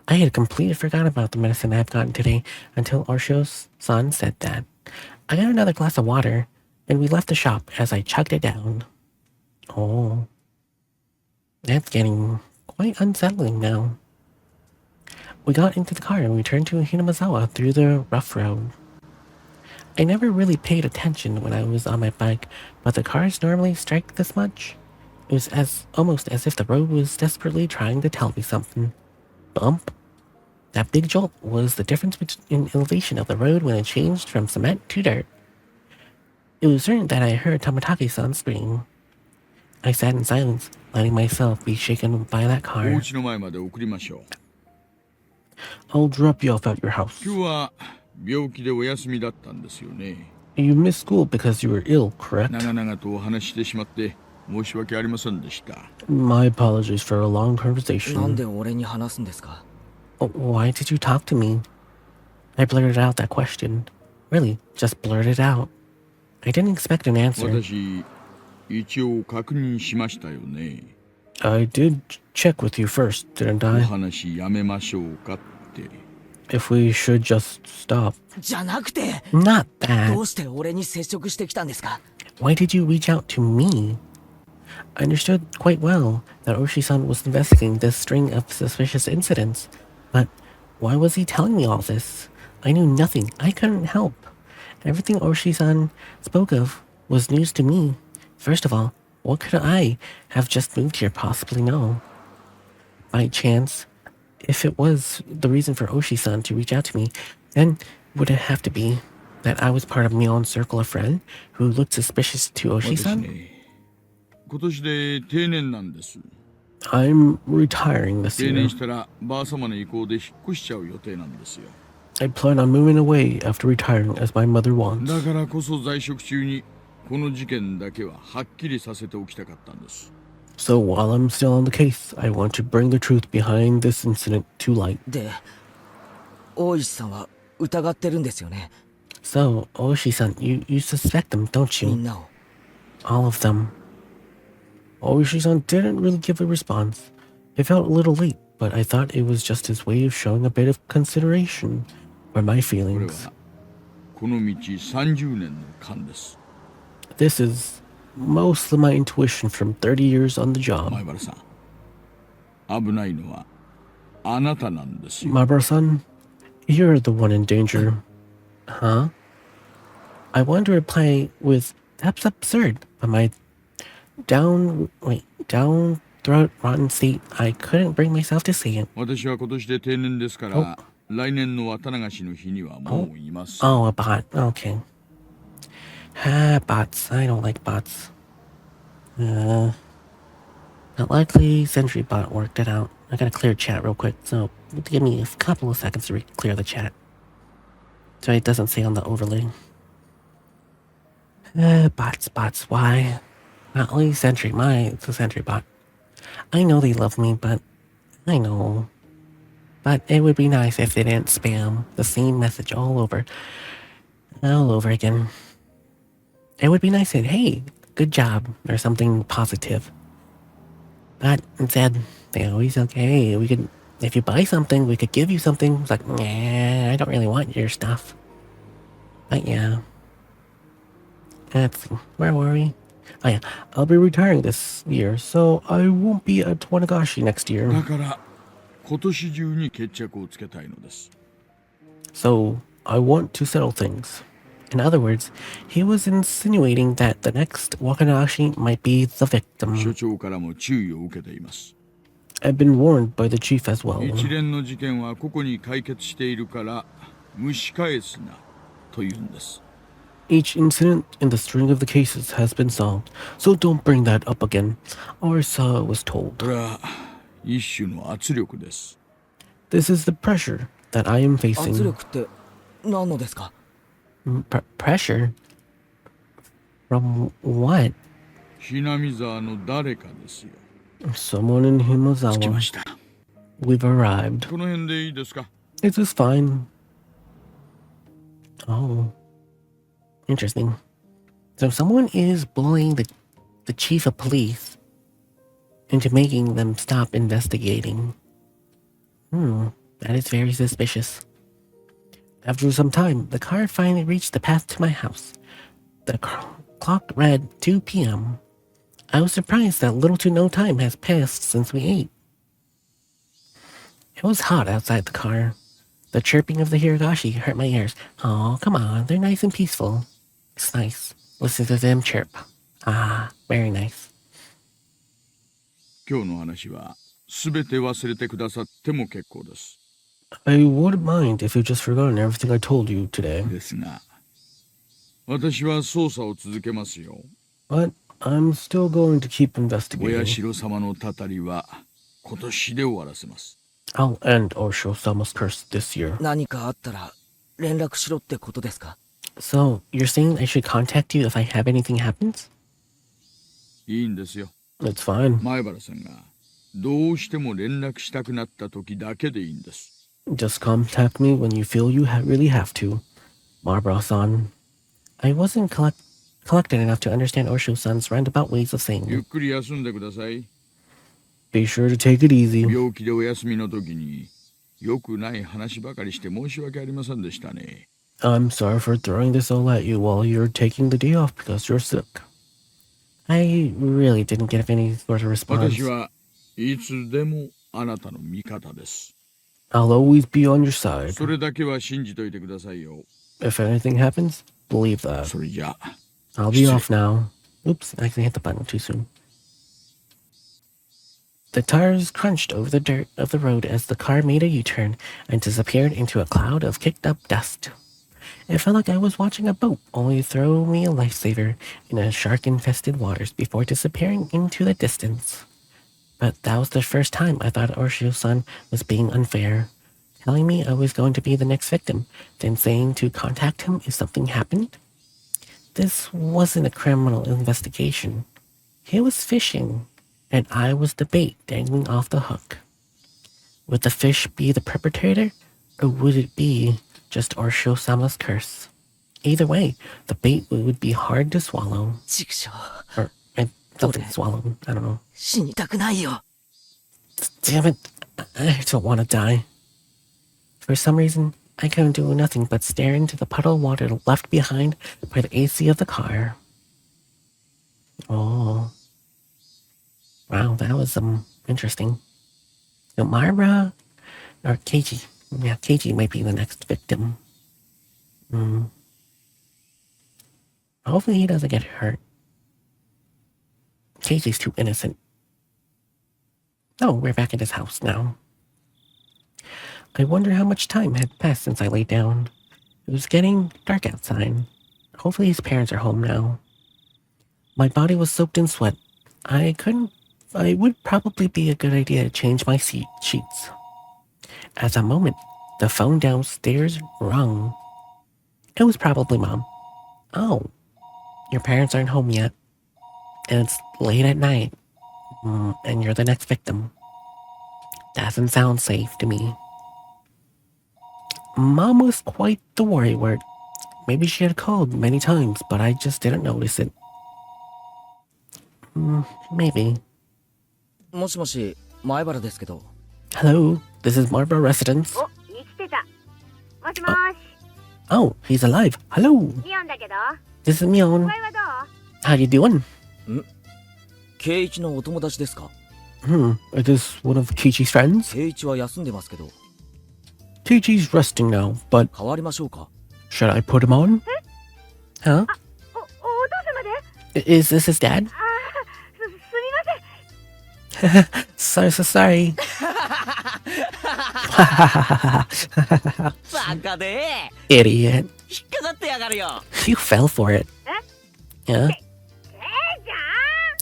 S1: I had completely forgotten about the medicine I've gotten today until Arshio-san said that. I got another glass of water, and we left the shop as I chugged it down. Oh, that's getting quite unsettling now. We got into the car and returned to Hinamazawa through the rough road. I never really paid attention when I was on my bike, but the cars normally strike this much. It was almost as if the road was desperately trying to tell me something. Bump. That big jolt was the difference in elevation of the road when it changed from cement to dirt. It was certain that I heard Tomataki-san scream. I sat in silence, letting myself be shaken by that
S6: お
S1: car.
S6: 家の前まで送りましょう。
S1: I'll drop you off at your house.
S6: 今日は病気でお休みだったんですよね。
S1: You missed school because you were ill, correct?
S6: 長々とお話ししてしまって申し訳ありませんでした。
S1: My apologies for a long
S3: なん
S1: conversation.
S3: で俺に話すんですか？
S1: Oh, why did you talk to me? I blurted out that question. Really, just blurted out. I didn't expect an answer.
S6: 私、一応確認しましたよね。
S1: I did check with you first, didn't
S6: お
S1: I?
S6: 話やめましょうかって。
S1: If we should just stop.
S3: じゃなくて
S1: Not
S3: ど
S1: that.
S3: うして俺に接触してきたんですか？
S1: Why did you reach out to me? I understood quite well that Oshi-san was investigating this string of suspicious incidents. But why was he telling me all this? I knew nothing. I couldn't help. Everything Oshi-san spoke of was news to me. First of all, what could I have just moved here possibly know? By chance, if it was the reason for Oshi-san to reach out to me, then would it have to be that I was part of Mion's circle of friends who looked suspicious to
S6: 私
S1: Oshi-san?
S6: ね、今年で定年なんです。
S1: I'm retiring this
S6: 定
S1: year.
S6: 年したらばあ様の意向で引っ越しちゃう予定なんですよ。
S1: I plan on moving away after retiring as my mother
S6: だ
S1: wants.
S6: からこそ在職中にこの事件だけははっきりさせておきたかったんです。
S1: So while I'm still on the case, I want to bring the truth behind this incident to light.
S3: で、大石さんは疑ってるんですよね。
S1: So, Oishi-san, you suspect them, don't
S3: み
S1: you?
S3: んなを。
S1: All of them. Oishi-san didn't really give a response. It felt a little late, but I thought it was just his way of showing a bit of consideration for my
S6: これ
S1: feelings.
S6: はこの道30年の勘です。
S1: This is mostly my intuition from 30 years on the
S6: 前
S1: job.
S6: 原さん、危ないのはあなたなんですよ。
S1: Mabara-san, you're the one in danger. Huh? I wanted to reply with, that's absurd, but my down throat rotten state, I couldn't bring myself to say it.
S6: 私は今年で定年ですから、来年の綿流しの日にはもういます。
S1: Oh, a bot. Okay. Bots. I don't like bots. But luckily, Sentry Bot worked it out. I gotta clear chat real quick, so give me a couple of seconds to clear the chat. So it doesn't say on the overlay. Bots. Why? Not only Sentry, it's a Sentry Bot. I know they love me, but I know. But it would be nice if they didn't spam the same message all over again. It would be nice to, hey, good job, or something positive. But instead, they always like, hey, we could, if you buy something, we could give you something. It's like, nah, I don't really want your stuff. But yeah. Let's see, where were we? Oh yeah, I'll be retiring this year, so I won't be at Onikakushi next year.
S6: だから今年中に決着をつけたいのです。
S1: So I want to settle things. In other words, he was insinuating that the next Wakanashi might be the
S6: 所
S1: victim.
S6: 長からも注意を受けています。
S1: I've been warned by the chief as well.
S6: 一連の事件は個々に解決しているから蒸し返すなと言うんです。
S1: Each incident in the string of the cases has been solved, so don't bring that up again, or so I was
S6: こ
S1: told.
S6: れは一種の圧力です。
S1: This is the pressure that I am
S3: 圧
S1: facing.
S3: 力って何のですか？
S1: Pressure? From what?
S6: ひなみ沢の誰かですよ。
S1: Someone in
S6: 着きま
S1: Himazawa.
S6: した。
S1: We've arrived.
S6: この辺でいいですか？
S1: This is fine. Oh. Interesting. So someone is bullying the chief of police into making them stop investigating. That is very suspicious. After some time, the car finally reached the path to my house. The clock read 2 p.m. I was surprised that little to no time has passed since we ate. It was hot outside the car. The chirping of the Higurashi hurt my ears. Oh, come on, they're nice and peaceful. It's nice. Listen to them chirp. Ah, very nice.
S6: 今日の話はすべて忘れてくださっても結構です。
S1: I wouldn't mind if you just forgotten everything I told you today.
S6: ですが、私は捜査を続けますよ。
S1: But I'm still going to keep
S6: 親
S1: investigating.
S6: 代様のたたりは今年で終わらせます。
S1: I'll end Osho-sama's curse this year.
S3: 何かあったら連絡しろってことですか？
S1: So, you're saying I should contact you if I have anything happens?
S6: いいんですよ。
S1: It's fine.
S6: 前原さんがどうしても連絡したくなった時だけでいいんです。
S1: Just contact me when you feel you really have to. Marbra-san. I wasn't collected enough to understand Osho-san's roundabout ways of
S6: ゆっ
S1: saying.
S6: くり休んでください。
S1: Be sure to take it easy.
S6: 病気でお休みの時に良くない話ばかりして申し訳ありませんでしたね。
S1: I'm sorry for throwing this all at you while you're taking the day off because you're sick. I really didn't get any sort of response.
S6: 私はいつでもあなたの味方です。
S1: I'll always be on your side.
S6: それだけは信じといてくださいよ。
S1: If anything happens, believe that.
S6: それじゃあ。
S1: I'll be off now. Oops, I accidentally hit the button too soon. The tires crunched over the dirt of the road as the car made a U-turn and disappeared into a cloud of kicked up dust. It felt like I was watching a boat only throw me a lifesaver in a shark-infested waters before disappearing into the distance. But that was the first time I thought Oshio-san was being unfair. telling me I was going to be the next victim, then saying to contact him if something happened. This wasn't a criminal investigation. He was fishing, and I was the bait dangling off the hook. Would the fish be the perpetrator, or would it be just Orsho-sama's curse? Either way, the bait would be hard to swallow.
S3: 畜生
S1: Or something to swallow. I don't know.
S3: 死にたくないよ
S1: Damn it. I don't want to die. For some reason, I couldn't do nothing but stare into the puddle of water left behind by the AC of the car. Oh. Wow, that was interesting. So Myra or Keiji. Yeah, Keiji might be the next victim. Hopefully he doesn't get hurt. Keiji's too innocent. Oh, we're back at his house now. I wonder how much time had passed since I laid down. It was getting dark outside. Hopefully his parents are home now. My body was soaked in sweat. It would probably be a good idea to change my sheets. At that moment, the phone downstairs rung. It was probably Mom. Oh, your parents aren't home yet. And it's late at night. And you're the next victim. Doesn't sound safe to me. Mom was quite the worrywart. Maybe she had called many times, but I just didn't notice it. Maybe.
S3: もしもし前原ですけど
S1: Hello, this is Marlborough Residence.
S8: お、生きてた。もしもーし。
S1: Oh, he's alive. Hello,
S8: ミオンだけど。
S1: this is Mion.
S8: 声はどう？
S1: How you doing?
S3: 圭一のお友達ですか
S1: Is this one of Kichi's friends?
S3: 圭一は休んでますけど
S1: Kichi's resting now, but
S3: 変わりましょうか
S1: should I put him on? Huh?
S8: お父様で？
S1: Is this his dad?
S8: すみません。
S1: So sorry.
S3: バカで
S1: Idiot.
S3: 引っかかってやがるよ
S1: You fell for it. Yeah?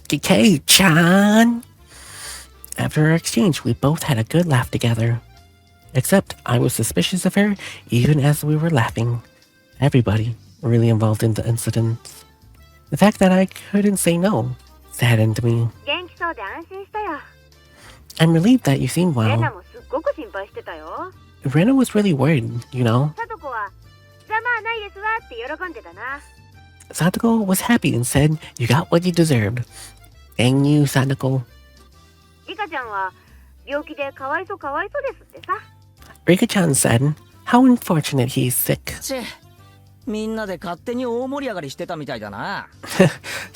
S8: じゃ
S1: Kei-chan! After our exchange, we both had a good laugh together. Except I was suspicious of her even as we were laughing. Everybody really involved in the incident. The fact that I couldn't say no saddened me.
S8: あ、元気そうで安心したよ。
S1: I'm relieved that you seem
S8: レナ
S1: well.
S8: もすっごく心配してたよ。
S1: Rena was really worried, you know.
S8: さとこはざまあないですわって喜んでたな。
S1: Satoko was happy and said, "You got what you deserved." Dang you, Satoko.
S8: リカちゃんは病気でかわいそうですってさ。
S1: Rika-chan said, "How unfortunate he's sick."
S3: チェみんなで勝手に大盛り上がりしてたみたいだな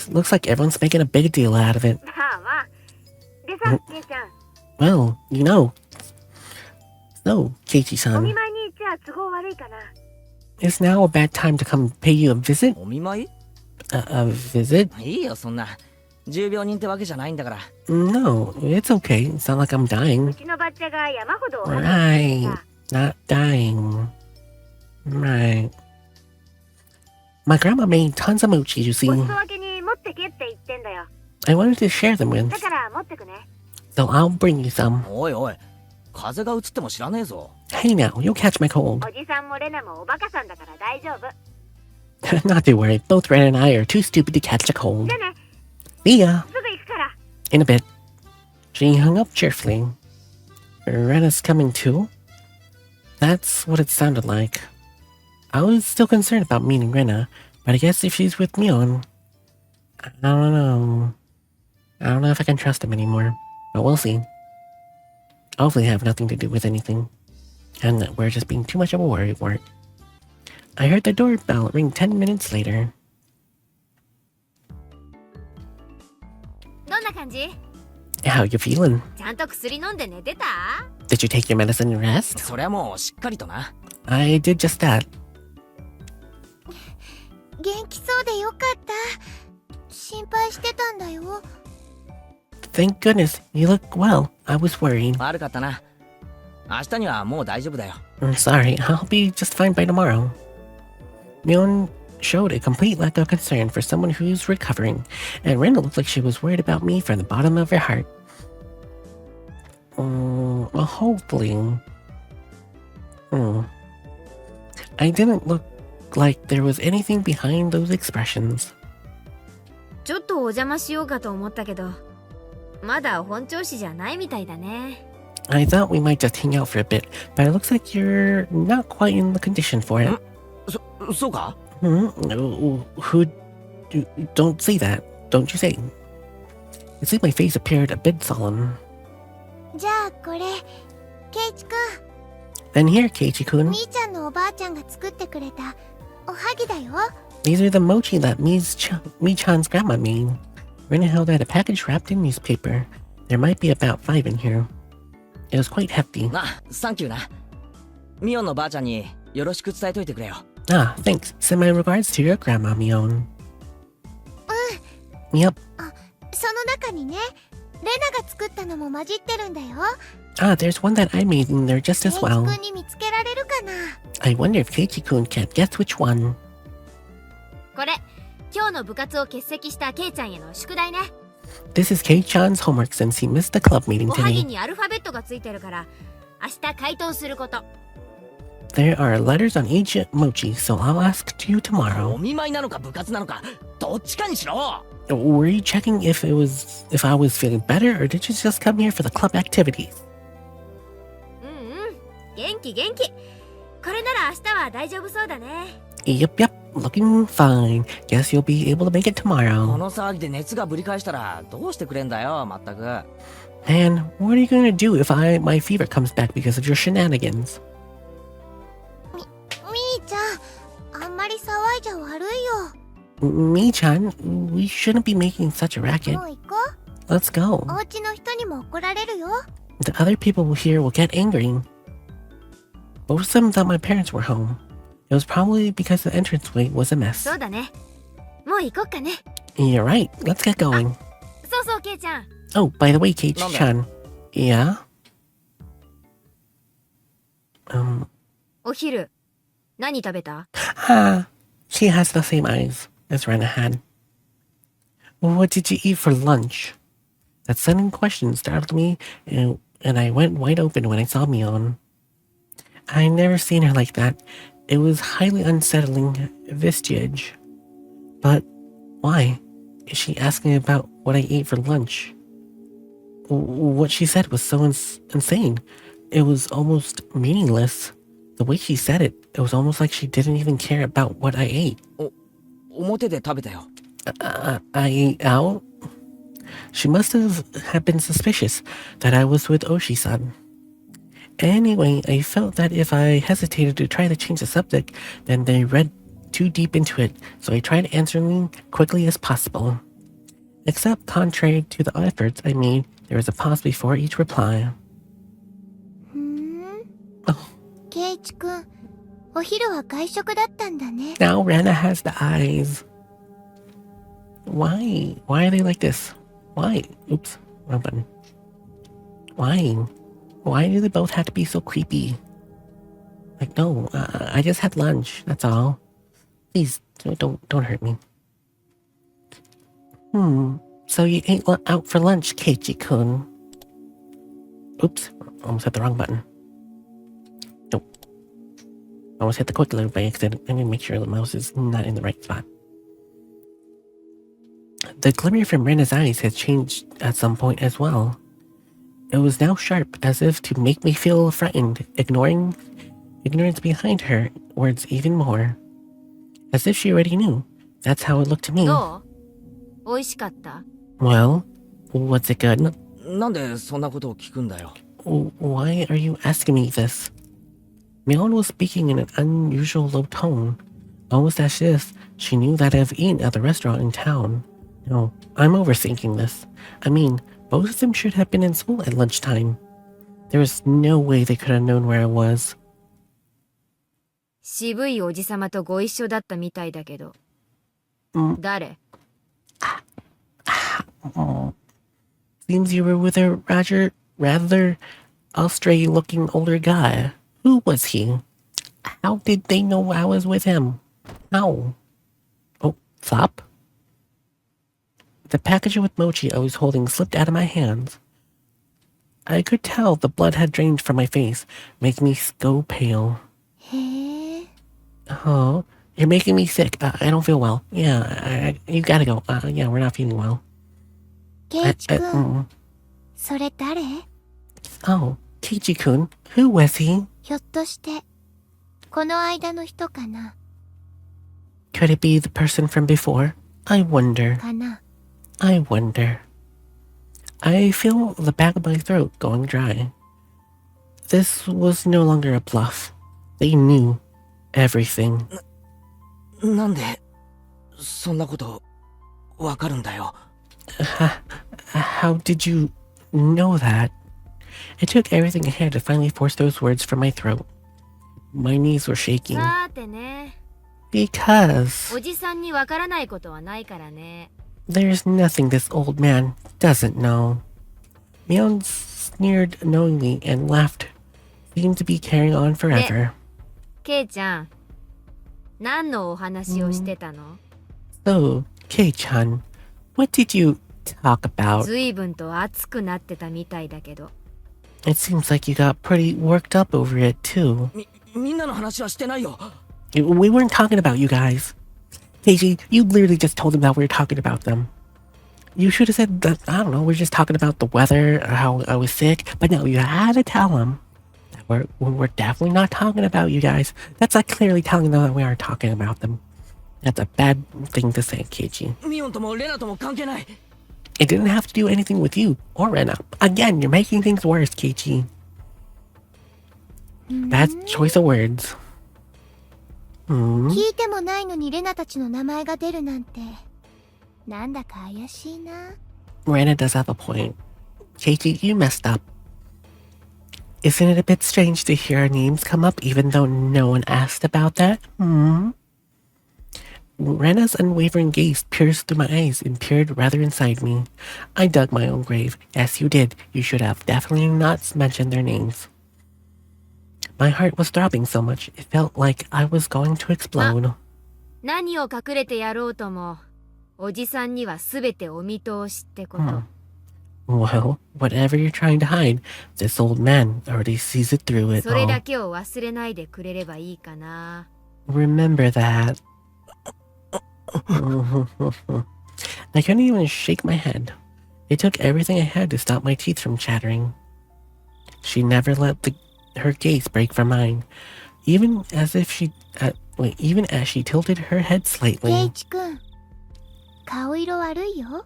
S1: Looks like everyone's making a big deal out of it.
S8: まあまあ。でさ、ケイちゃん、
S1: Well, you know. So,
S8: お
S1: Keiichi-san,
S8: 見舞いに行っちゃ都合悪いかな。
S1: is now a bad time to come pay you a visit?
S3: お見舞い
S1: A visit?
S3: いいよそんな重病人ってわけじゃないんだから
S1: No, it's okay. It's not like I'm
S8: う
S1: dying.
S8: ちのバッチャが山ほどお話しして
S1: Right.
S8: さ。
S1: Not dying. Right. My grandma made tons of mochi, you see.
S8: お裾分けに持ってけって言ってんだよ。
S1: I wanted to share them with,
S8: だから持ってくね。
S1: so I'll bring you some.
S3: おいおい風が移っても知らねえぞ
S1: Hey now, you'll catch my cold.
S8: おじさんもレナもおバカさんだから大丈夫。
S1: Not to worry, both Ren and I are too stupid to catch a cold.
S8: じゃあね、
S1: See ya!
S8: すぐ行くから。
S1: In a bit. She hung up cheerfully. Rena's coming too? That's what it sounded like. I was still concerned about meeting Rena, but I guess if she's with Mion, I don't know. I don't know if I can trust him anymore, but we'll see. Hopefully have nothing to do with anything, and that we're just being too much of a worrywart. I heard the doorbell ring 10 minutes later.
S2: どんな感じ？
S1: How you feeling?
S2: ちゃんと薬飲んで寝てた？
S1: Did you take your medicine and rest?
S3: そりゃもうしっかりとな
S1: I did just that.
S8: 元気そうでよかった。心配してたんだよ。
S1: Thank goodness, you look well. I was worried.
S3: 悪かったな明日にはもう大丈夫だよ
S1: I'm sorry, I'll be just fine by tomorrow. Mion showed a complete lack of concern for someone who's recovering, and Rena looked like she was worried about me from the bottom of her heart. Well, hopefully. I didn't look like there was anything behind those expressions.
S2: ちょっとお邪魔しようかと思ったけど、まだ本調子じゃないみたいだね。
S1: I thought we might just hang out for a bit, but it looks like you're not quite in the condition for it.
S3: そうか？
S1: Don't say that. Don't you say. It seemed my face appeared a bit solemn.
S9: じゃあこれ、ケイチくん。
S1: Then here, Keiichi-kun,
S9: みーちゃんのおばあちゃんが作ってくれたおはぎだよ。
S1: these are the mochi that Mi-chan's grandma made. Rena held out a package wrapped in newspaper. There might be about 5 in here. It was quite hefty.
S3: サンキューな。ミオンのばあちゃんによろしく伝えといてくれよ。
S1: Ah, thanks. Send my regards to your grandma, Mion. Yep.
S9: その中にね、レナが作ったのも混じってるんだよ。
S1: Ah, there's one that I made in there just
S9: ケイ
S1: as
S9: チ
S1: well.
S9: くんに見つけられるかな。
S1: I wonder if Keiichi-kun can't guess which one.
S2: これ、今日の部活を欠席したケイちゃんへの宿題ね。
S1: This is Kei-chan's homework since he missed the club meeting
S2: おはぎ
S1: today.
S2: にアルファベットがついてるから、明日回答すること。
S1: There are letters on each mochi, so I'll ask to you
S3: お
S1: tomorrow.
S3: 見舞いなのか部活なのか、どっちかにしろ。
S1: Were you checking if I was feeling better, or did you just come here for the club activities?
S2: 元気元気。これなら明日は大丈夫そうだね。
S1: Yep, looking fine. Guess you'll be able to make it
S3: こ
S1: tomorrow.
S3: の騒ぎで熱がぶり返したらどうしてくれんだよ、まったく。
S1: Man, what are you gonna do if my fever comes back because of your shenanigans?
S9: みーちゃん、あんまり騒いじゃ悪いよ。
S1: Mi-chan, we shouldn't be making such a racket.
S9: もう行こ
S1: Let's go.
S9: う。お家の人にも怒られるよ。
S1: The other people here will get angry. Most of them thought my parents were home. It was probably because the entranceway was a mess.
S2: そうだね。もう行こっかね。
S1: You're right. Let's get going.
S2: そうそう、ケイちゃん。
S1: Oh, by the way, Keiichi-chan. Yeah?
S2: お昼、何食べた？
S1: She has the same eyes as Rena had. What did you eat for lunch? That sudden question startled me, and I went wide open when I saw Mion. I never seen her like that. It was highly unsettling vestige. But why? Is she asking about what I ate for lunch? What she said was so insane. It was almost meaningless. The way she said it, it was almost like she didn't even care about what I ate.
S3: 表で食べたよ。
S1: I ate out? She must have been suspicious that I was with Oshi-san. Anyway, I felt that if I hesitated to try to change the subject, then they read too deep into it, so I tried answering quickly as possible. Except, contrary to the efforts I made, there was a pause before each reply.
S9: ケイチくん、お昼は外食だったんだね。
S1: Now Rana has the eyes. Why? Why are they like this? Why? Oops, wrong button. Why? Why do they both have to be so creepy? Like, no, I just had lunch, that's all. Please, don't hurt me. So you ate out for lunch, Keiichi-kun. Oops, almost hit the wrong button. Nope. Almost hit the quick load by accident. I'm gonna make sure the mouse is not in the right spot. The glimmer from Rena's eyes had changed at some point as well. It was now sharp, as if to make me feel frightened, ignorance behind her words even more. As if she already knew. That's how it looked to me.
S2: どう？美味しかった？
S1: Well, was it good?
S3: なんでそんなことを聞くんだよ。
S1: Why are you asking me this? Mion was speaking in an unusual low tone, almost as if she knew that I've eaten at the restaurant in town. No, I'm overthinking this. I mean, both of them should have been in school at lunchtime. There was no way they could have known where I was.
S2: 渋いおじさまとご一緒だったみたいだけど。誰？
S1: Seems you were with a rather Australian-looking older guy. Who was he? How did they know I was with him? How? Oh, flop? The package with mochi I was holding slipped out of my hands. I could tell the blood had drained from my face, making me go pale.
S9: へえ。
S1: Oh, you're making me sick. I don't feel well. Yeah, you gotta go. Yeah, we're not feeling well.
S9: ケイチくん、
S1: mm.
S9: それ誰？
S1: Oh, Keiichi-kun. Who was he?
S9: ひょっとして、この間の人かな？
S1: Could it be the person from before? I wonder.
S9: かな？
S1: I wonder. I feel the back of my throat going dry. This was no longer a bluff. They knew everything.
S3: なんでそんなことわかるんだよ。
S1: How did you know that? It took everything I had to finally force those words from my throat. My knees were shaking.
S2: さてね。
S1: Because
S2: おじさんにわからないことはないからね。
S1: there's nothing this old man doesn't know. Mion sneered knowingly and laughed. Seemed to be carrying on forever.
S2: ケイちゃん、何のお話をしてたの？
S1: So, Kei-chan, what did you talk about?
S2: ずいぶんと熱くなってたみたいだけど。
S1: It seems like you got pretty worked up over it, too.
S3: みんなの話はしてないよ。
S1: We weren't talking about you guys. Keiji, you literally just told them that we were talking about them. You should have said that, I don't know, we're just talking about the weather or how I was sick. But no, you had to tell them that we're definitely not talking about you guys. That's like clearly telling them that we aren't talking about them. That's a bad thing to say, Keiji.
S3: ミオンともレナとも関係ない。
S1: It didn't have to do anything with you or Rena. Again, you're making things worse, Keiji. Bad choice of words.
S9: 聞いてもないのにレナたちの名前が出るなんて、なんだか怪しいな。
S1: Rena does have a point. Keiji, you messed up. Isn't it a bit strange to hear our names come up even though no one asked about that? Rena's unwavering gaze pierced through my eyes and peered rather inside me. I dug my own grave. Yes, you did. You should have definitely not mentioned their names. My heart was throbbing so much, it felt like I was going to explode.
S2: 何を隠れてやろうとも、おじさんにはすべてお見通しってこと。
S1: Well, whatever you're trying to hide, this old man already sees it through it
S2: それ
S1: all.
S2: だけを忘れないでくれればいいかな。
S1: Remember that. I couldn't even shake my head. It took everything I had to stop my teeth from chattering. She never let her gaze break from mine, even as she tilted her head
S9: ケイ
S1: slightly.
S9: チくん、顔色悪いよ。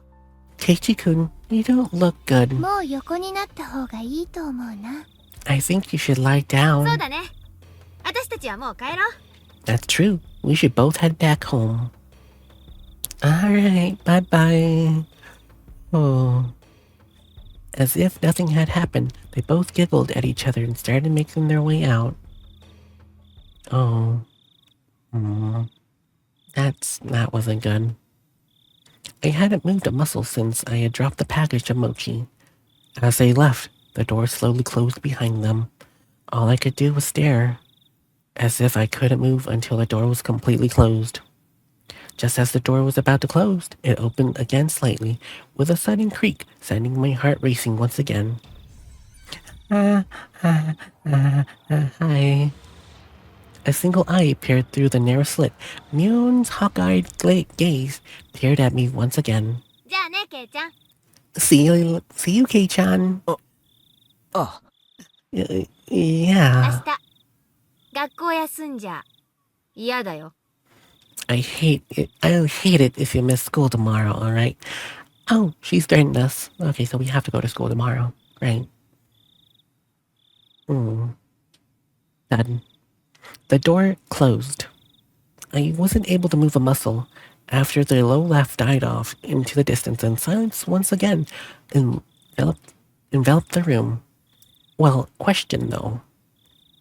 S1: Keiichi-kun, you don't look good.
S9: もう横になった方がいいと思うな。
S1: I think you should lie
S2: そう
S1: down.
S2: だね。私たちはもう帰ろう。
S1: That's true. We should both head back home. Alright, bye-bye. Oh. As if nothing had happened, they both giggled at each other and started making their way out. Oh. That wasn't good. I hadn't moved a muscle since I had dropped the package of mochi. As they left, the door slowly closed behind them. All I could do was stare, as if I couldn't move until the door was completely closed. Just as the door was about to close, it opened again slightly, with a sudden creak, sending my heart racing once again. Hi. A single eye appeared through the narrow slit. Mion's hawk-eyed gaze peered at me once again.
S2: じゃあね、ケイちゃん。
S1: See you, Kei-chan.
S3: あ、
S2: 明
S1: Yeah.
S2: 日、学校休んじゃ嫌だよ。
S1: I'll hate it if you miss school tomorrow, alright? Oh, she's threatened us. Okay, so we have to go to school tomorrow. Right. Done. The door closed. I wasn't able to move a muscle. After the low laugh died off into the distance and silence once again enveloped the room. Well, question though.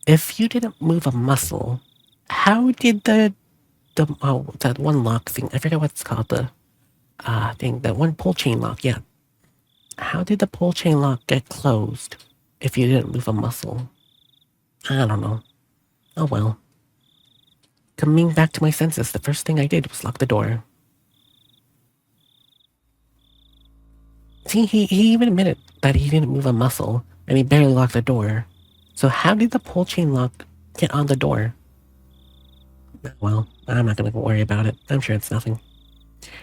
S1: If you didn't move a muscle, how did that one lock thing, I forget what it's called, that one pull chain lock, yeah. How did the pull chain lock get closed if you didn't move a muscle? I don't know. Oh well. Coming back to my senses, the first thing I did was lock the door. See, he even admitted that he didn't move a muscle, and he barely locked the door. So how did the pull chain lock get on the door? Well, I'm not gonna worry about it. I'm sure it's nothing.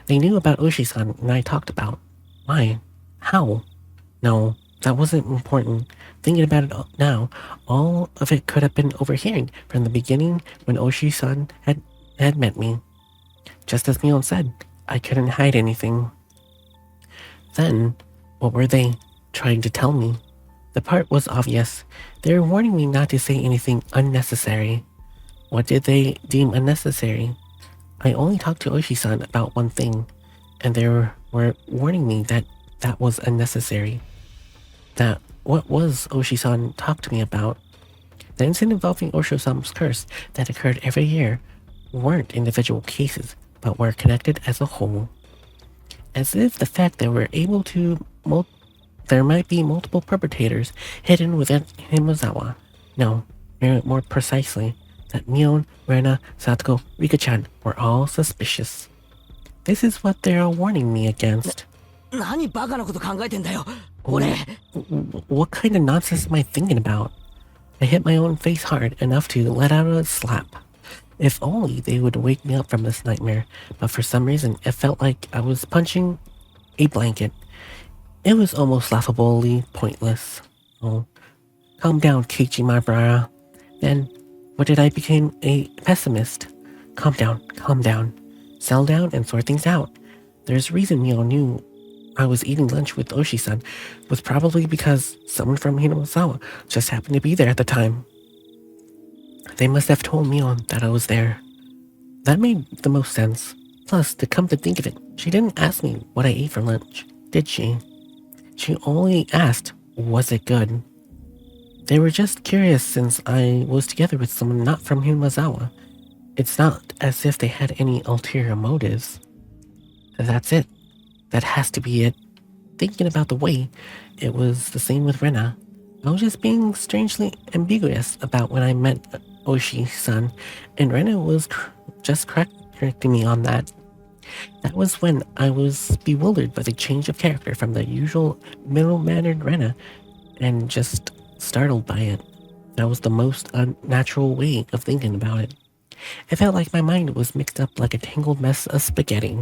S1: They knew about Oshi-san and I talked about. Why? How? No, that wasn't important. Thinking about it now, all of it could have been overhearing from the beginning when Oshi-san had met me. Just as Mion said, I couldn't hide anything. Then, what were they trying to tell me? The part was obvious. They were warning me not to say anything unnecessary. What did they deem unnecessary? I only talked to Oshi-san about one thing, and they were warning me that that was unnecessary. That what was Oshi-san talked to me about? The incident involving Osho-san's curse that occurred every year weren't individual cases, but were connected as a whole. As if the fact that we're able to there might be multiple perpetrators hidden within Himozawa. No, more precisely, that Mion, Rena, Satoko, Rika-chan were all suspicious. This is what they're all warning me against.
S3: 何バカなこと考えてんだよ、俺。
S1: What kind of nonsense am I thinking about? I hit my own face hard enough to let out a slap. If only they would wake me up from this nightmare, but for some reason it felt like I was punching a blanket. It was almost laughably pointless. Oh, calm down, Keiichi, my brah. Then, what did I become a pessimist? Calm down. Settle down and sort things out. There's a reason Mio knew I was eating lunch with Oshi-san was probably because someone from Hinozawa just happened to be there at the time. They must have told Mion that I was there. That made the most sense. Plus, to come to think of it, she didn't ask me what I ate for lunch, did she? She only asked, was it good? They were just curious since I was together with someone not from Hinozawa. It's not as if they had any ulterior motives. That's it. That has to be it. Thinking about the way, it was the same with Rena. I was just being strangely ambiguous about when I met Oshi-san, and Rena was just correcting me on that. That was when I was bewildered by the change of character from the usual middle-mannered Rena, and just startled by it. That was the most unnatural way of thinking about it. It felt like my mind was mixed up like a tangled mess of spaghetti.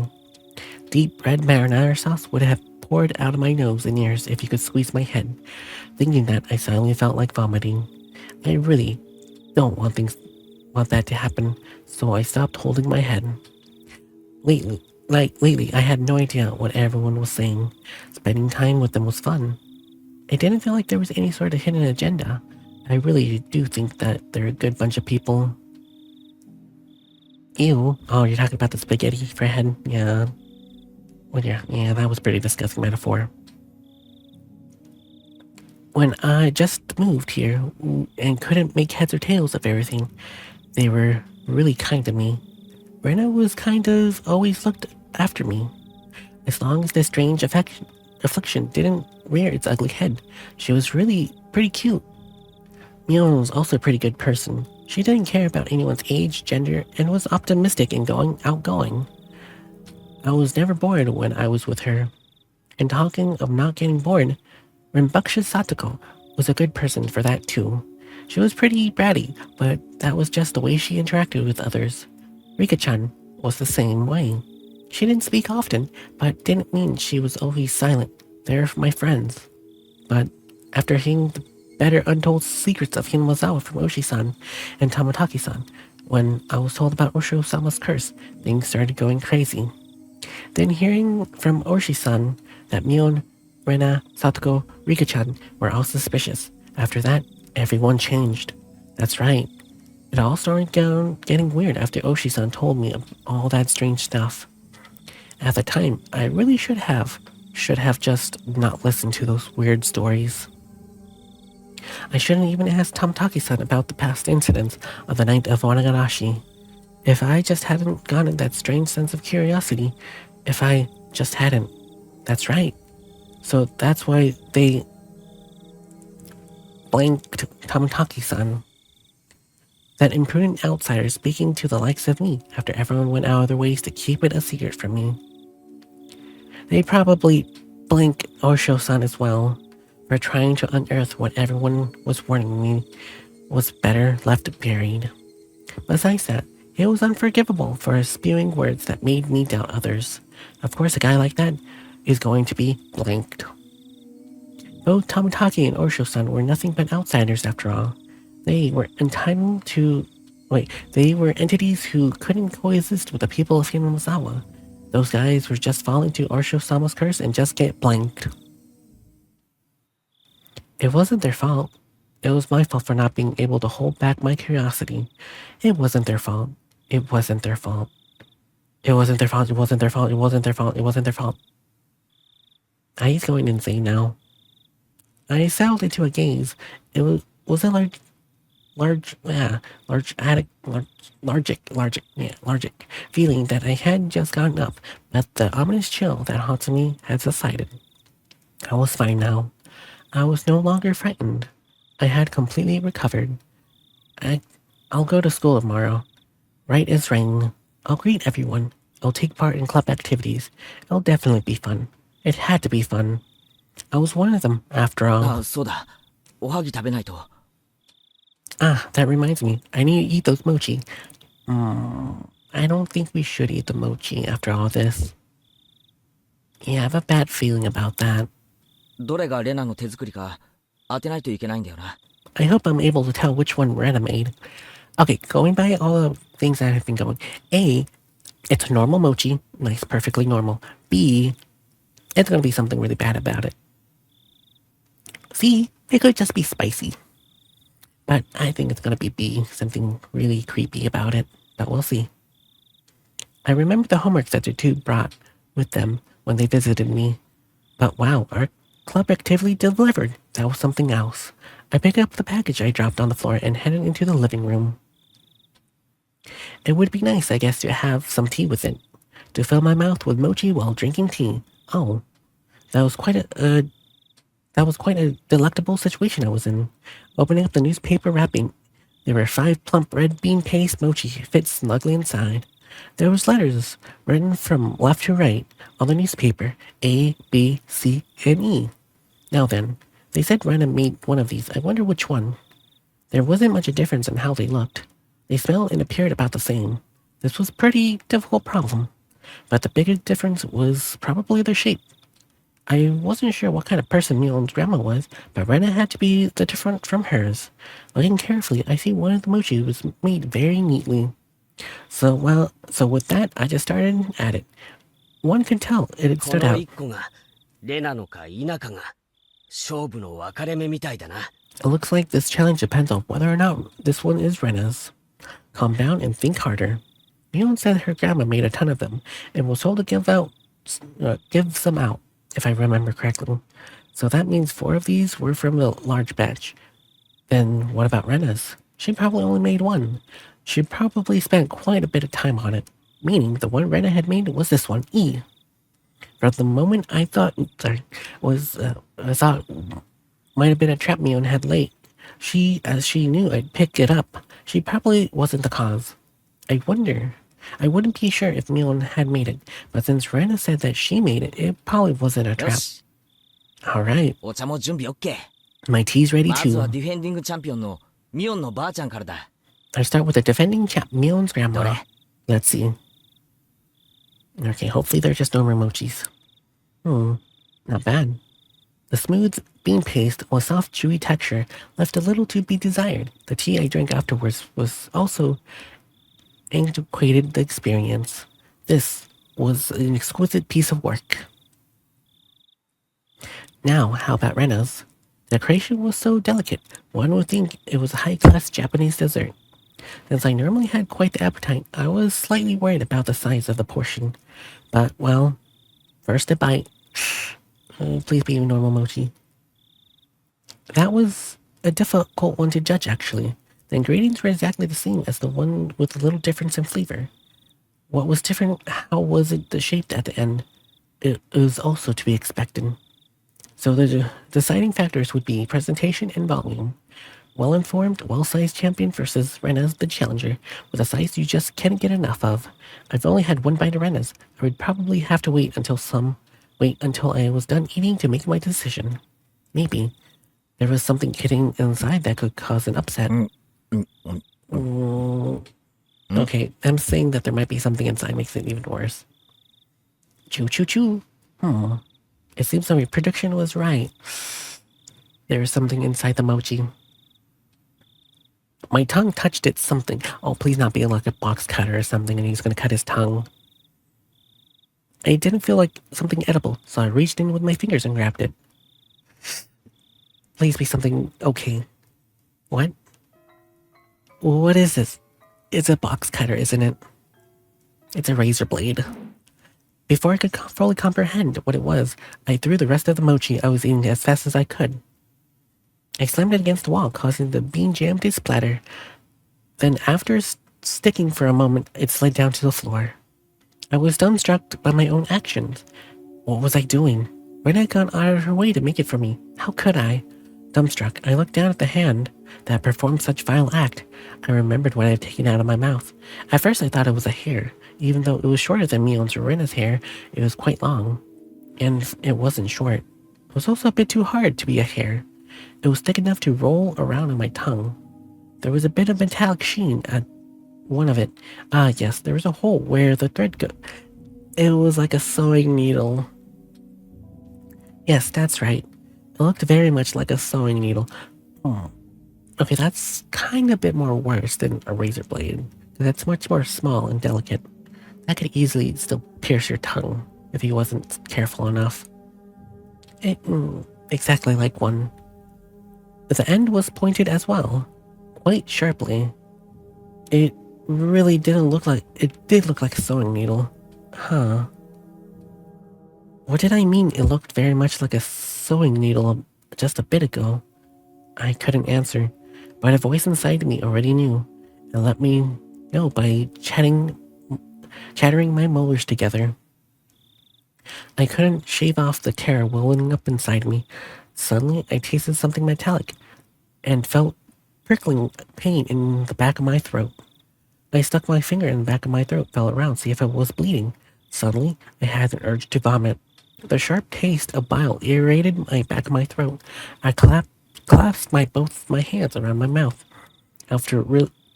S1: Deep red marinara sauce would have poured out of my nose and ears if you could squeeze my head. Thinking that, I suddenly felt like vomiting. I really don't want that to happen, so I stopped holding my head. Lately, I had no idea what everyone was saying. Spending time with them was fun. I didn't feel like there was any sort of hidden agenda. I really do think that they're a good bunch of people. Ew. Oh, you're talking about the spaghetti for head? Yeah. Well, yeah, that was a pretty disgusting metaphor. When I just moved here and couldn't make heads or tails of everything, they were really kind to me. Rena was kind of always looked after me. As long as this strange affliction didn't rear its ugly head, she was really pretty cute. Mion was also a pretty good person. She didn't care about anyone's age, gender, and was optimistic and outgoing. I was never bored when I was with her. And talking of not getting bored, rambunctious Satoko was a good person for that too. She was pretty bratty, but that was just the way she interacted with others. Rika-chan was the same way. She didn't speak often, but didn't mean she was always silent. They're my friends. But after hearing the better untold secrets of Hinozawa from Oshi-san and Tamataki-san, when I was told about Osho-sama's curse, things started going crazy. Then hearing from Oshi-san that Mion, Rena, Satoko, Rika-chan were all suspicious. After that, everyone changed. That's right. It all started getting weird after Oshi-san told me all that strange stuff. At the time, I really should have just not listened to those weird stories. I shouldn't even ask Tamataki-san about the past incidents on the night of Onikakushi. If I just hadn't gotten that strange sense of curiosity, if I just hadn't. That's right. So that's why they blanked Tamataki-san. That imprudent outsider speaking to the likes of me after everyone went out of their ways to keep it a secret from me. They probably blank Osho-san as well for trying to unearth what everyone was warning me was better left buried. Besides that, it was unforgivable for spewing words that made me doubt others. Of course, a guy like that is going to be blanked. Both Tomitaki and Osho-san were nothing but outsiders after all. They were entities who couldn't coexist with the people of Hinazawa. Those guys were just fall into Osho-sama's curse and just get blanked. It wasn't their fault. It was my fault for not being able to hold back my curiosity. It wasn't their fault. It wasn't their fault. It wasn't their fault. It wasn't their fault. It wasn't their fault. It wasn't their fault. He's going insane now. I settled into a gaze. It was a large feeling that I had just gotten up, but the ominous chill that haunted me had subsided. I was fine now. I was no longer frightened. I had completely recovered. I'll go to school tomorrow. Right as rain. I'll greet everyone. I'll take part in club activities. It'll definitely be fun. It had to be fun. I was one of them, after all.
S3: そうだ。おはぎ食べないと。
S1: That reminds me. I need to eat those mochi. I don't think we should eat the mochi after all this. Yeah, I have a bad feeling about that.
S3: どれがレナの手作りか当てないといけないんだよな。
S1: I hope I'm able to tell which one Rena made. Okay, going by all the things that have been going. A, it's a normal mochi. Nice, perfectly normal. B, it's going to be something really bad about it. C, it could just be spicy. But I think it's going to be B, something really creepy about it. But we'll see. I remember the homework that the two brought with them when they visited me. But wow, our club activity delivered. That was something else. I picked up the package I dropped on the floor and headed into the living room. It would be nice, I guess, to have some tea with it. To fill my mouth with mochi while drinking tea. Oh, that was quite a delectable situation I was in. Opening up the newspaper wrapping, there were 5 plump red bean paste mochi fit snugly inside. There was letters written from left to right on the newspaper, A, B, C, and E. Now then, they said Rena made one of these. I wonder which one. There wasn't much a difference in how they looked. They smelled and appeared about the same. This was a pretty difficult problem, but the biggest difference was probably their shape. I wasn't sure what kind of person Mion's grandma was, but Rena had to be the different from hers. Looking carefully, I see one of the mochi was made very neatly. So with that, I just started at it. One could tell it had stood out. It looks like this challenge depends on whether or not this one is Rena's. Calm down and think harder. Mion said her grandma made a ton of them and was told to give some out, if I remember correctly. So that means 4 of these were from the large batch. Then what about Rena's? She probably only made 1. She probably spent quite a bit of time on it, meaning the one Rena had made was this one, E. From the moment I thought might have been a trap Mion had laid. As she knew I'd pick it up, she probably wasn't the cause. I wouldn't be sure if Mion had made it, but since Rena said that she made it, it probably wasn't a trap. Alright. My tea's ready too. I start with the defending champ, Mion's grandma. Let's see. Okay, hopefully they're just normal mochis. Not bad. The smooth bean paste with soft, chewy texture left a little to be desired. The tea I drank afterwards was also antiquated the experience. This was an exquisite piece of work. Now, how about Rena's? The decoration was so delicate, one would think it was a high-class Japanese dessert. Since I normally had quite the appetite, I was slightly worried about the size of the portion. But, well, first a bite. Please be a normal mochi. That was a difficult one to judge, actually. The ingredients were exactly the same as the one with a little difference in flavor. What was different, how was it shaped at the end? It was also to be expected. So the deciding factors would be presentation and volume. Well-informed, well-sized champion versus Rena's the challenger, with a size you just can't get enough of. I've only had 1 bite of Rena's. I would probably have to wait until some Wait until I was done eating to make my decision. Maybe there was something hidden inside that could cause an upset. Okay, I'm saying that there might be something inside makes it even worse. Choo choo choo. It seems my prediction was right. There is something inside the mochi. My tongue touched it something. Oh, please not be like a box cutter or something and he's gonna cut his tongue. I didn't feel like something edible, so I reached in with my fingers and grabbed it. Please be something okay. What? What is this? It's a box cutter, isn't it? It's a razor blade. Before I could fully comprehend what it was, I threw the rest of the mochi I was eating as fast as I could. I slammed it against the wall, causing the bean jam to splatter. Then, after sticking for a moment, it slid down to the floor. I was dumbstruck by my own actions. What was I doing? Why had I gone out of her way to make it for me? How could I? Dumbstruck, I looked down at the hand that performed such vile act. I remembered what I had taken out of my mouth. At first I thought it was a hair. Even though it was shorter than me and Serena's hair, it was quite long. And it wasn't short. It was also a bit too hard to be a hair. It was thick enough to roll around on my tongue. There was a bit of metallic sheen at one of it. Ah, yes, there was a hole where the thread go. It was like a sewing needle. Yes, that's right. It looked very much like a sewing needle. Okay, that's kind of a bit more worse than a razor blade. That's much more small and delicate. That could easily still pierce your tongue if he wasn't careful enough. Exactly like one. The end was pointed as well, quite sharply. It really didn't look like... It did look like a sewing needle. Huh. What did I mean it looked very much like a sewing needle just a bit ago? I couldn't answer, but a voice inside me already knew, and let me know by chattering my molars together. I couldn't shave off the terror welling up inside me. Suddenly, I tasted something metallic, and felt prickling pain in the back of my throat. I stuck my finger in the back of my throat, felt around, see if it was bleeding. Suddenly, I had an urge to vomit. The sharp taste of bile irritated my back of my throat. I clasped both my hands around my mouth. After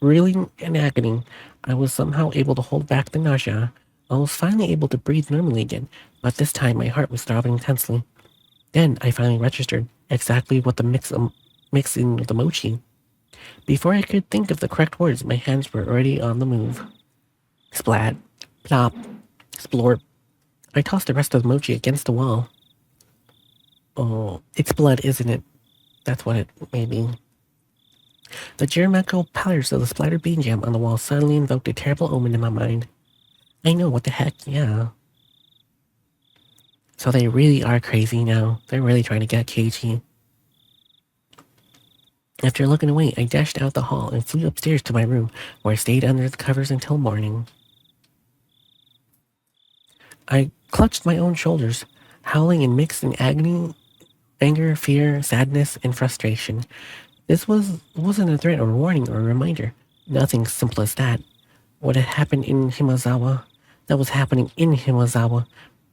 S1: reeling in agony, I was somehow able to hold back the nausea. I was finally able to breathe normally again, but this time my heart was throbbing intensely. Then I finally registered exactly what the mixing with the mochi. Before I could think of the correct words, my hands were already on the move. Splat, plop, splorp. I tossed the rest of the mochi against the wall. Oh, it's blood, isn't it? That's what it may be. The geometrical patterns of the splattered bean jam on the wall suddenly invoked a terrible omen in my mind. I know, what the heck, yeah. So they really are crazy now. They're really trying to get Keiichi. After looking away, I dashed out the hall and flew upstairs to my room, where I stayed under the covers until morning. I clutched my own shoulders, howling in mixed in agony, anger, fear, sadness, and frustration. This wasn't a threat or warning or a reminder. Nothing simple as that. What had happened in Himazawa? That was happening in Himazawa.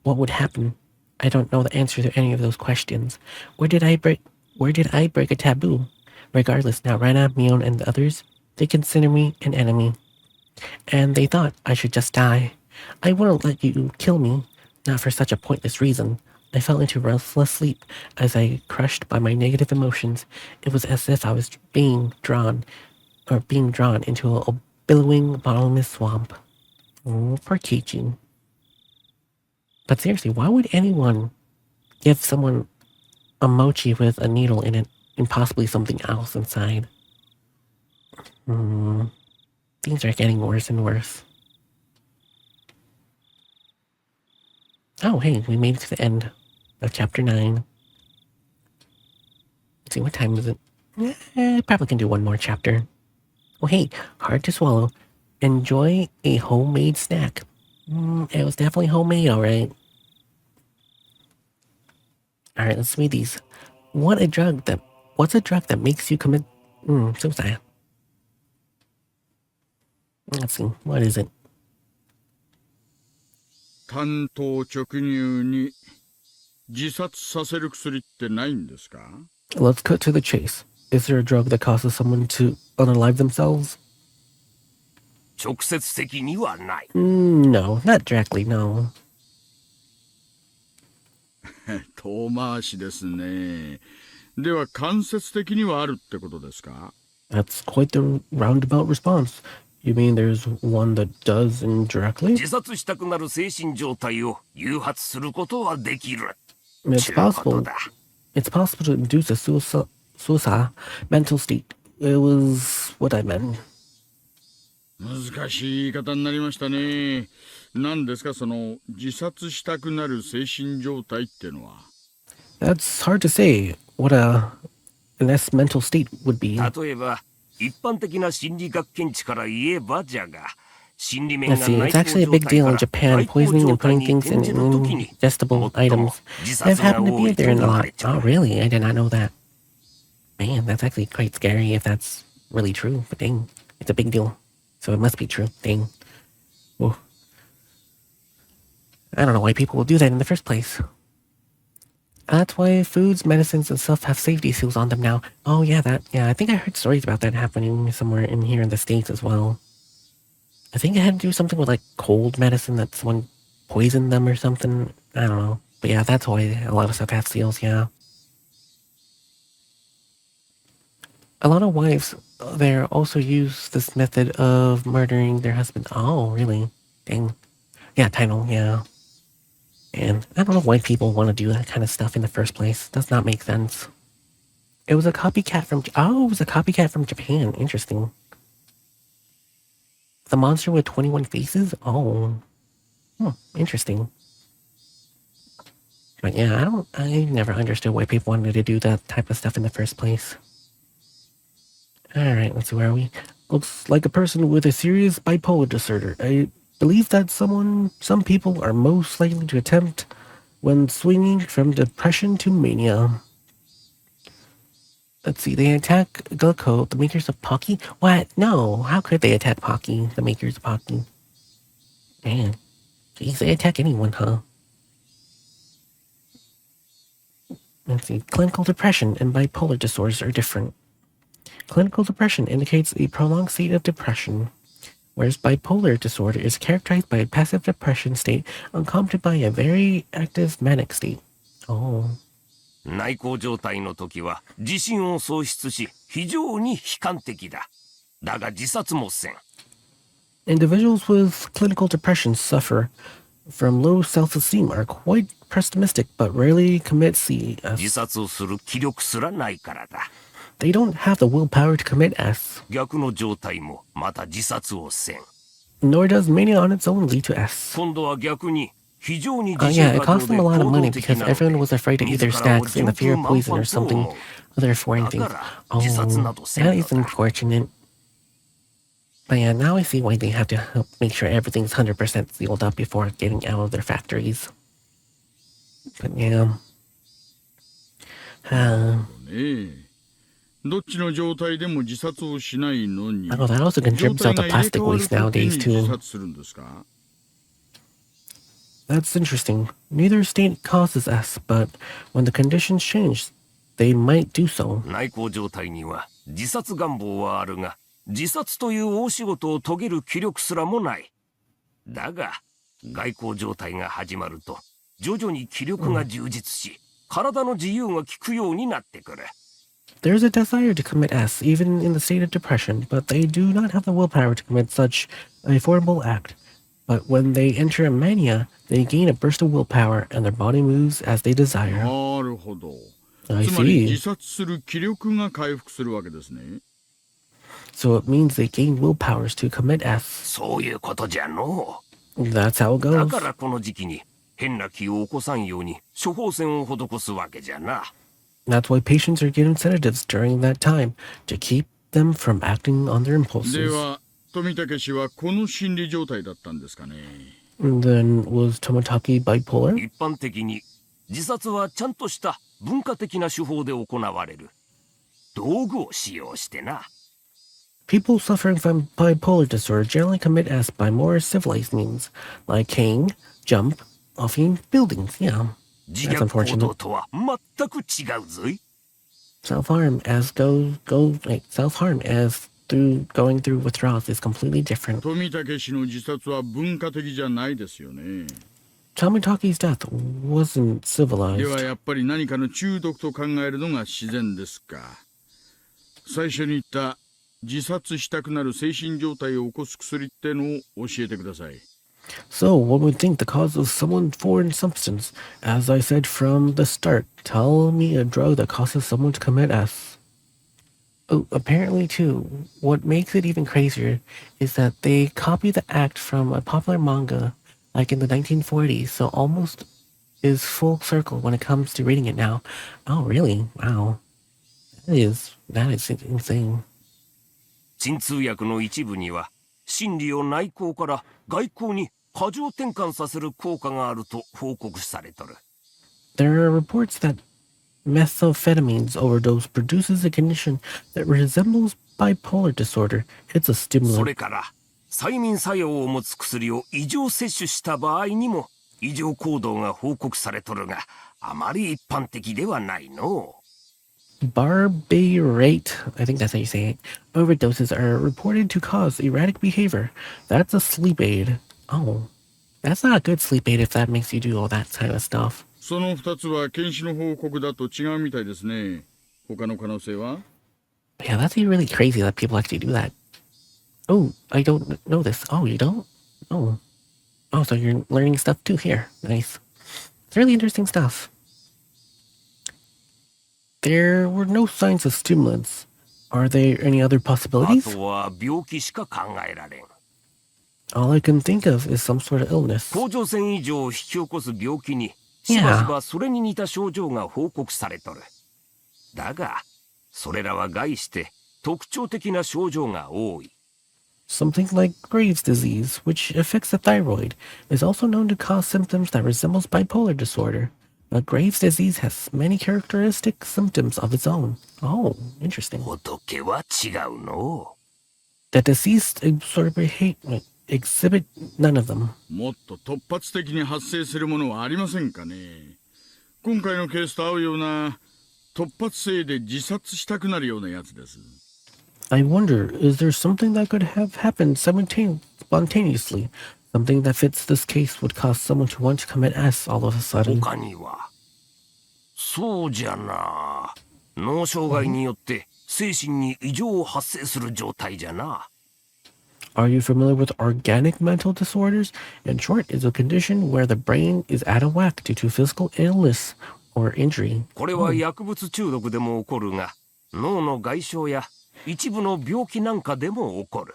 S1: What would happen? I don't know the answer to any of those questions. Where did I break a taboo? Regardless, now Rana, Mion, and the others, they consider me an enemy. And they thought I should just die. I wouldn't let you kill me, not for such a pointless reason. I fell into restless sleep as I crushed by my negative emotions. It was as if I was being drawn into a billowing, bottomless swamp. Oh, poor Keiichi. But seriously, why would anyone give someone a mochi with a needle in it and possibly something else inside? Things are getting worse and worse. Oh, hey, we made it to the end of chapter 9. Let's see, what time is it? Probably can do one more chapter. Oh, hey, hard to swallow. Enjoy a homemade snack. It was definitely homemade, alright. Alright, let's read these. What's a drug that makes you commit suicide? Let's see, what is it?
S7: 単刀直入に自殺させる薬ってないんですか？
S1: Let's cut to the chase. Is there a drug that causes someone to unalive themselves?
S4: 直接的にはない。
S1: No, not directly, no.
S7: 遠回しですね。では間接的にはあるってことですか？
S1: That's quite the roundabout response. You mean there's one that does indirectly?
S4: 自殺したくなる精神状態を誘発することはできる。
S1: It's
S4: ちゅうこと
S1: possible.
S4: だ。
S1: It's possible to induce a suicide mental state. It was what I meant.
S7: 難しい言い方になりましたね。何ですかその自殺したくなる精神状態ってのは。
S1: That's hard to say what an S mental state would be.
S4: 例えば一般的な心理学見地から言えばじゃが、心理面
S1: Let's
S4: が
S1: see,
S4: 内
S1: it's actually a
S4: 向
S1: big
S4: 状態
S1: deal
S4: か
S1: in
S4: ら
S1: Japan,
S4: 外向
S1: poisoning
S4: 状
S1: and
S4: 態
S1: putting
S4: に
S1: things
S4: 転
S1: in
S4: じるときに
S1: ingestible
S4: 最も
S1: items
S4: 自
S1: that
S4: 殺
S1: happen
S4: が
S1: to
S4: 多
S1: be
S4: いと
S1: there in
S4: 言
S1: a
S4: わ
S1: lot.
S4: れちゃ
S1: Oh,
S4: う。
S1: really? I did not know that. Man, that's actually quite scary if that's really true. But dang, it's a big deal. So it must be true. Dang. Whoa. I don't know why people will do that in the first place. That's why foods, medicines, and stuff have safety seals on them now. Oh, yeah, I think I heard stories about that happening somewhere in here in the States as well. I think it had to do something with, like, cold medicine that someone poisoned them or something. I don't know. But yeah, that's why a lot of stuff has seals, yeah. A lot of wives there also use this method of murdering their husband. Oh, really? Dang. Yeah, title, yeah. And I don't know why people want to do that kind of stuff in the first place. Does not make sense. It was a copycat from... Oh, it was a copycat from Japan. Interesting. The monster with 21 faces? Oh. Interesting. But yeah, I never understood why people wanted to do that type of stuff in the first place. Alright, let's see, where are we? Looks like a person with a serious bipolar disorder. I believe that some people are most likely to attempt when swinging from depression to mania. Let's see, they attack Glacia, the makers of Pocky? What? No, how could they attack Pocky, the makers of Pocky? Man, geez, they attack anyone, huh? Let's see, clinical depression and bipolar disorders are different. Clinical depression indicates a prolonged state of depression, whereas bipolar disorder is characterized by a passive depression state accompanied by a very active manic state. Oh.
S4: 内向状態の時は自信を喪失し非常に悲観的だ。だが自殺もせん。
S1: Individuals with clinical depression suffer from low self-esteem, are quite pessimistic, but rarely commit CS.
S4: 自殺をする気力すらないからだ。
S1: They don't have the willpower to commit S.
S4: 逆の状態もまた自殺をせん。
S1: Nor does mania on its own lead to S.
S4: 今度は逆に非常に自
S1: Yeah,
S4: 信
S1: it
S4: 過
S1: cost
S4: 剰
S1: them
S4: で
S1: a lot of
S4: 行
S1: money
S4: 動的
S1: because
S4: なの
S1: everyone
S4: で
S1: was afraid to eat their
S4: 自らを
S1: snacks in the fear of
S4: 順風満
S1: poison or
S4: 帆と
S1: something
S4: 思う。
S1: other foreign things.
S4: だから
S1: Oh,
S4: 自殺などせん
S1: that
S4: の
S1: is
S4: だ。
S1: unfortunate. But yeah, now I see why they have to help make sure everything's 100% sealed up before getting out of their factories. But yeah.
S7: どっちの状態でも自殺をしないのに。
S1: Oh, that also contributes out to plastic waste nowadays,
S7: 自
S1: too.
S7: 殺するんですか？
S1: That's interesting. Neither state causes S, but when the conditions change, they might do so.
S4: 内向状態には自殺願望はあるが、自殺という大仕事を遂げる気力すらもない。だが、外向状態が始まると、徐々に気力が充実し、体の自由が利くようになってくる。
S1: There's a desire to commit S, even in the state of depression, but they do not have the willpower to commit such a horrible act. But when they enter a mania, they gain a burst of willpower, and their body moves as they desire.
S7: なるほど。
S1: I
S7: つまり
S1: see.
S7: 自殺する気力が回復するわけですね。
S1: So it means they gain willpowers to commit S.
S4: そういうことじゃの
S1: That's how it
S4: う。だ
S1: goes.
S4: からこの時期に変な気を起こさんように処方箋を施すわけじゃな。
S1: That's why patients are given sedatives during that time, to keep them from acting on their
S7: で
S1: impulses.
S7: は、富武氏はこの心理状態だったんですかね。
S1: And then was Toмотaki bipolar?
S4: 一般的に自殺はちゃんとした文化的な手法で行われる。道具を使用してな。
S1: People suffering from bipolar disorder generally commit S by more civilized means, like hang, jump, off buildings, yeah.
S4: 自虐行動とは全く違うぞい。
S1: Self-harm as self-harm as through going through withdrawals is completely different.
S7: 富武氏の自殺は文化的じゃないですよね。
S1: Tomitaki's death wasn't
S7: では
S1: civilized.
S7: やっぱり何かの中毒と考えるのが自然ですか。最初に言った自殺したくなる精神状態を起こす薬ってのを教えてください。
S1: So, one would think the cause of someone foreign substance. As I said from the start, tell me a drug that causes someone to commit S. Oh, apparently too, what makes it even crazier is that they copy the act from a popular manga, like in the 1940s, so almost is full circle when it comes to reading it now. Oh, really? Wow. That is insane.
S4: 鎮痛薬の一部には心理を内向から外向に過剰転換させる効果があると報告されとる。
S1: There are reports that methamphetamines overdose produces a condition that resembles bipolar disorder. It's a
S4: そ
S1: stimulant.
S4: れから催眠作用を持つ薬を異常摂取した場合にも異常行動が報告されとるが、あまり一般的ではないの。
S1: Barbiturate, I think that's how you say it. Overdoses are reported to cause erratic behavior. That's a sleep aid. Oh, that's not a good sleep aid if that makes you do all that kind of stuff.
S7: その2つは検視の報告だと違うみたいですね。他の可能性は？
S1: Yeah, that's really crazy that people actually do that. Oh, I don't know this. Oh, you don't? Oh. Oh, so you're learning stuff too here. Nice. It's really interesting stuff. There were no signs of stimulants. Are there any other
S4: あ
S1: possibilities?
S4: とは病気しか考えられん。
S1: All I can think of is some sort of illness.
S4: 甲状腺異常を引き起こす病気にしばしばそれに似た症状が報告されとる。だが、それらは概して特徴的な症状が多い。
S1: Something like Graves' disease, which affects the thyroid, is also known to cause symptoms that resembles bipolar disorder. But Graves' disease has many characteristic symptoms of its own. Oh, interesting.
S4: 仏は違うの。
S1: The deceased exhibit none of them.
S7: もっと突発的に発生するものはありませんかね。今回のケースと合うような突発性で自殺したくなるようなやつです。
S1: I wonder, is there something that could have happened spontaneously? Something that fits this case would cause someone to want to commit S all of a sudden.
S4: 他には、そうじゃな。脳障害によって精神に異常を発生する状態じゃな。
S1: Are you familiar with organic mental disorders? In short, it's a condition where the brain is out of whack due to physical illness or injury.
S4: これは薬物中毒でも起こるが、脳の外傷や一部の病気なんかでも起こる。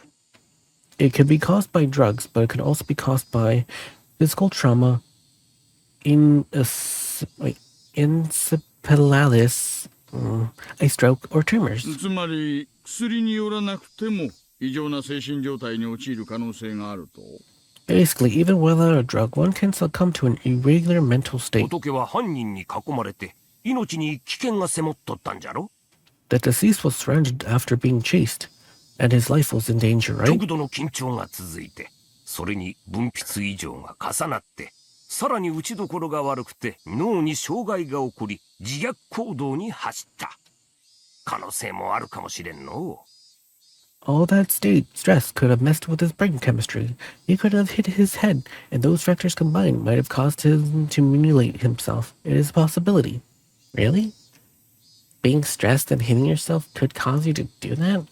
S1: It can be caused by drugs, but it can also be caused by physical trauma, encephalitis, a stroke, or tumors.
S7: つまり薬によらなくても異常な精神状態に陥る可能性があると。
S1: Basically, even without a drug, one can succumb to an irregular mental state.
S4: 仏は犯人に囲まれて命に危険が迫っとったんじゃろ。
S1: The deceased was surrounded after being chased, and his life was in danger, right?
S4: 極度の緊張が続いて、それに分泌異常が重なって、さらに打ちどころが悪くて脳に障害が起こり、自虐行動に走った。可能性もあるかもしれんの。
S1: All that stress could have messed with his brain chemistry. He could have hit his head, and those factors combined might have caused him to mutilate himself. It is a possibility. Really? Being stressed and hitting yourself could cause you to do that?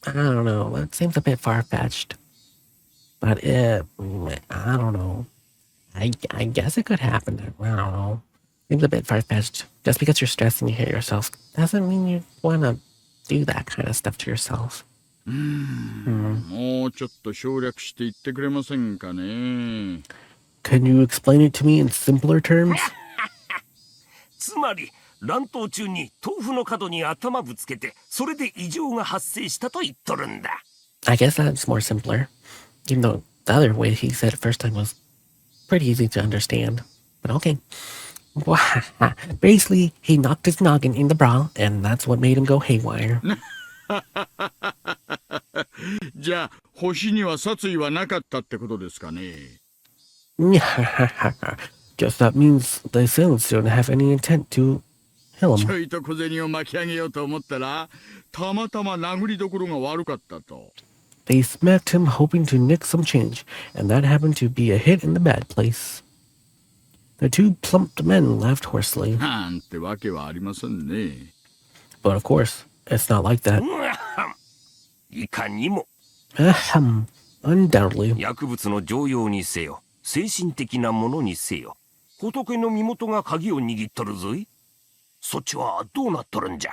S1: I don't know. That seems a bit far-fetched. But I don't know. I guess it could happen. I don't know. Seems a bit far-fetched. Just because you're stressed and you hit yourself doesn't mean you want to do that kind of stuff to yourself.
S7: もうちょっと省略して言ってくれませんかね。
S1: Can you explain it to me in simpler terms?
S4: つまり、乱闘中に豆腐の角に頭ぶつけて、それで異常が発生したと言っとるんだ。
S1: I guess that's more simpler. Even though the other way he said it first time was pretty easy to understand. But okay. Basically, he knocked his noggin in the bra, and that's what made him go haywire.
S7: じゃあ星には殺意はなかったってことですかね。
S1: Guess that means the assailants don't have any intent to kill
S7: ち
S1: him.
S7: ょいと小銭を巻き上げようと思ったら、たまたま殴りどころが悪かったと。
S1: They smacked him hoping to nick some change, and that happened to be a hit in the bad place. The two plump men laughed hoarsely.
S7: なんてわけはありませんね。
S1: But of course, it's not like that.
S4: いかにも
S1: Ahem. Undoubtedly.
S4: 薬物の常用にせよ、精神的なものにせよ、仏の身元が鍵を握っとるぞい。そっちはどうなっとるんじゃ。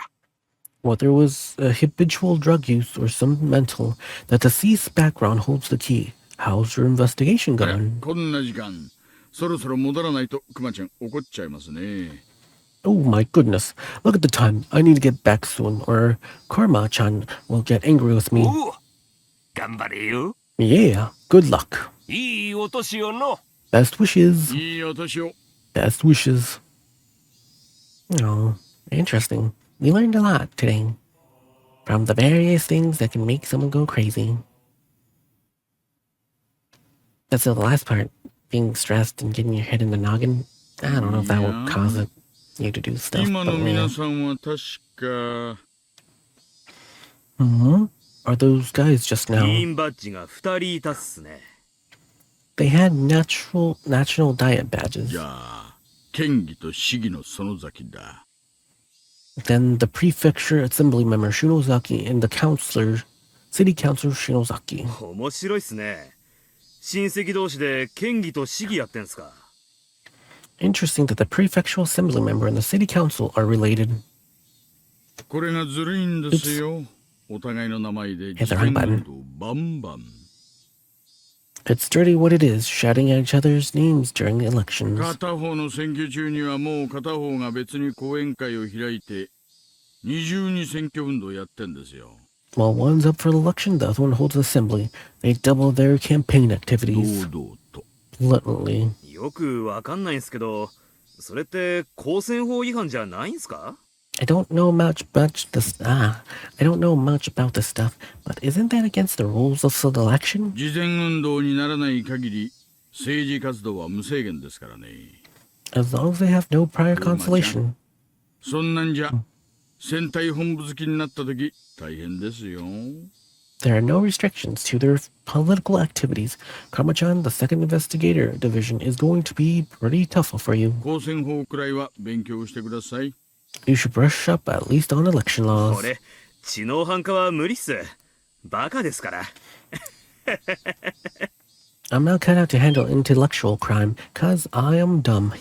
S1: Whether it was a habitual drug use or some mental, the deceased's background holds the key. How's your investigation
S7: あら
S1: going?
S7: こんな時間、そろそろ戻らないとクマちゃん怒っちゃいますね。
S1: Oh my goodness. Look at the time. I need to get back soon, or Karma-chan will get angry with me.
S4: おう、頑張れよ。
S1: Yeah, good luck.
S4: いいお年をの。
S1: Best wishes.
S7: いいお年を。
S1: Best wishes. Oh, interesting. We learned a lot today. From the various things that can make someone go crazy. That's the last part. Being stressed and getting your head in the noggin. I don't know if that will cause you to do stuff.
S7: 今
S1: But
S7: の
S1: yeah.
S7: 皆さんは確か。
S1: Are those guys just now?
S10: 議員バッジが2人いたっすね。
S1: They had national diet badges.
S7: じゃあ、県議と市議の園崎だ。
S1: Then the prefecture assembly member Shinozaki and the city councilor Shinozaki.
S10: 面白いっすね。親戚同士で県議と市議やってんすか。
S1: Interesting that the prefectural assembly member and the city council are related.
S7: これがずるいんですよ。お互いの名前で
S1: Hit the wrong button.
S7: バンバン。
S1: It's dirty what it is, shouting at each other's names during the elections.
S7: 片方の選挙中にはもう片方が別に講演会を開いて二重に選挙運動やってんですよ。
S1: While one's up for election, the other one holds an assembly. They double their campaign activities.
S7: 堂々と。
S1: Bluntly.
S10: よくわかんないんすけど、それって公選法違反じゃないんすか？
S1: I don't know much about this stuff, but isn't that against the rules of the election?
S7: 事前運動にならない限り政治活動は無制限ですからね。
S1: As long as they have no prior consolation.
S7: そんなんじゃ選対本部好きになった時大変ですよ。
S1: There are no restrictions to their political activities. Karma-chan, the second investigator division, is going to be pretty tough for you.
S7: 公選法くらいは勉強してください。
S1: You should brush up at least on election laws.
S10: 俺、知能犯化は無理っす。バカですから。
S1: I'm not cut out to handle intellectual crime, cause I am dumb.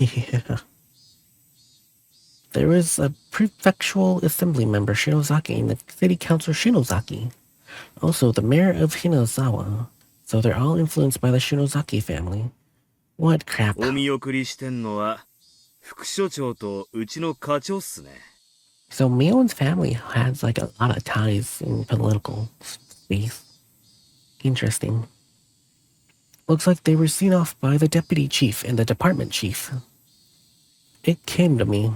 S1: There is a prefectural assembly member Shinozaki and the city councilor Shinozaki. Also, the mayor of Hinazawa. So they're all influenced by the Shinozaki family. What crap.
S10: お見送りしてんのは副所長とうちの課長っすね。
S1: So Mion's family has like a lot of ties in political space. Interesting. Looks like they were seen off by the deputy chief and the department chief. It came to me.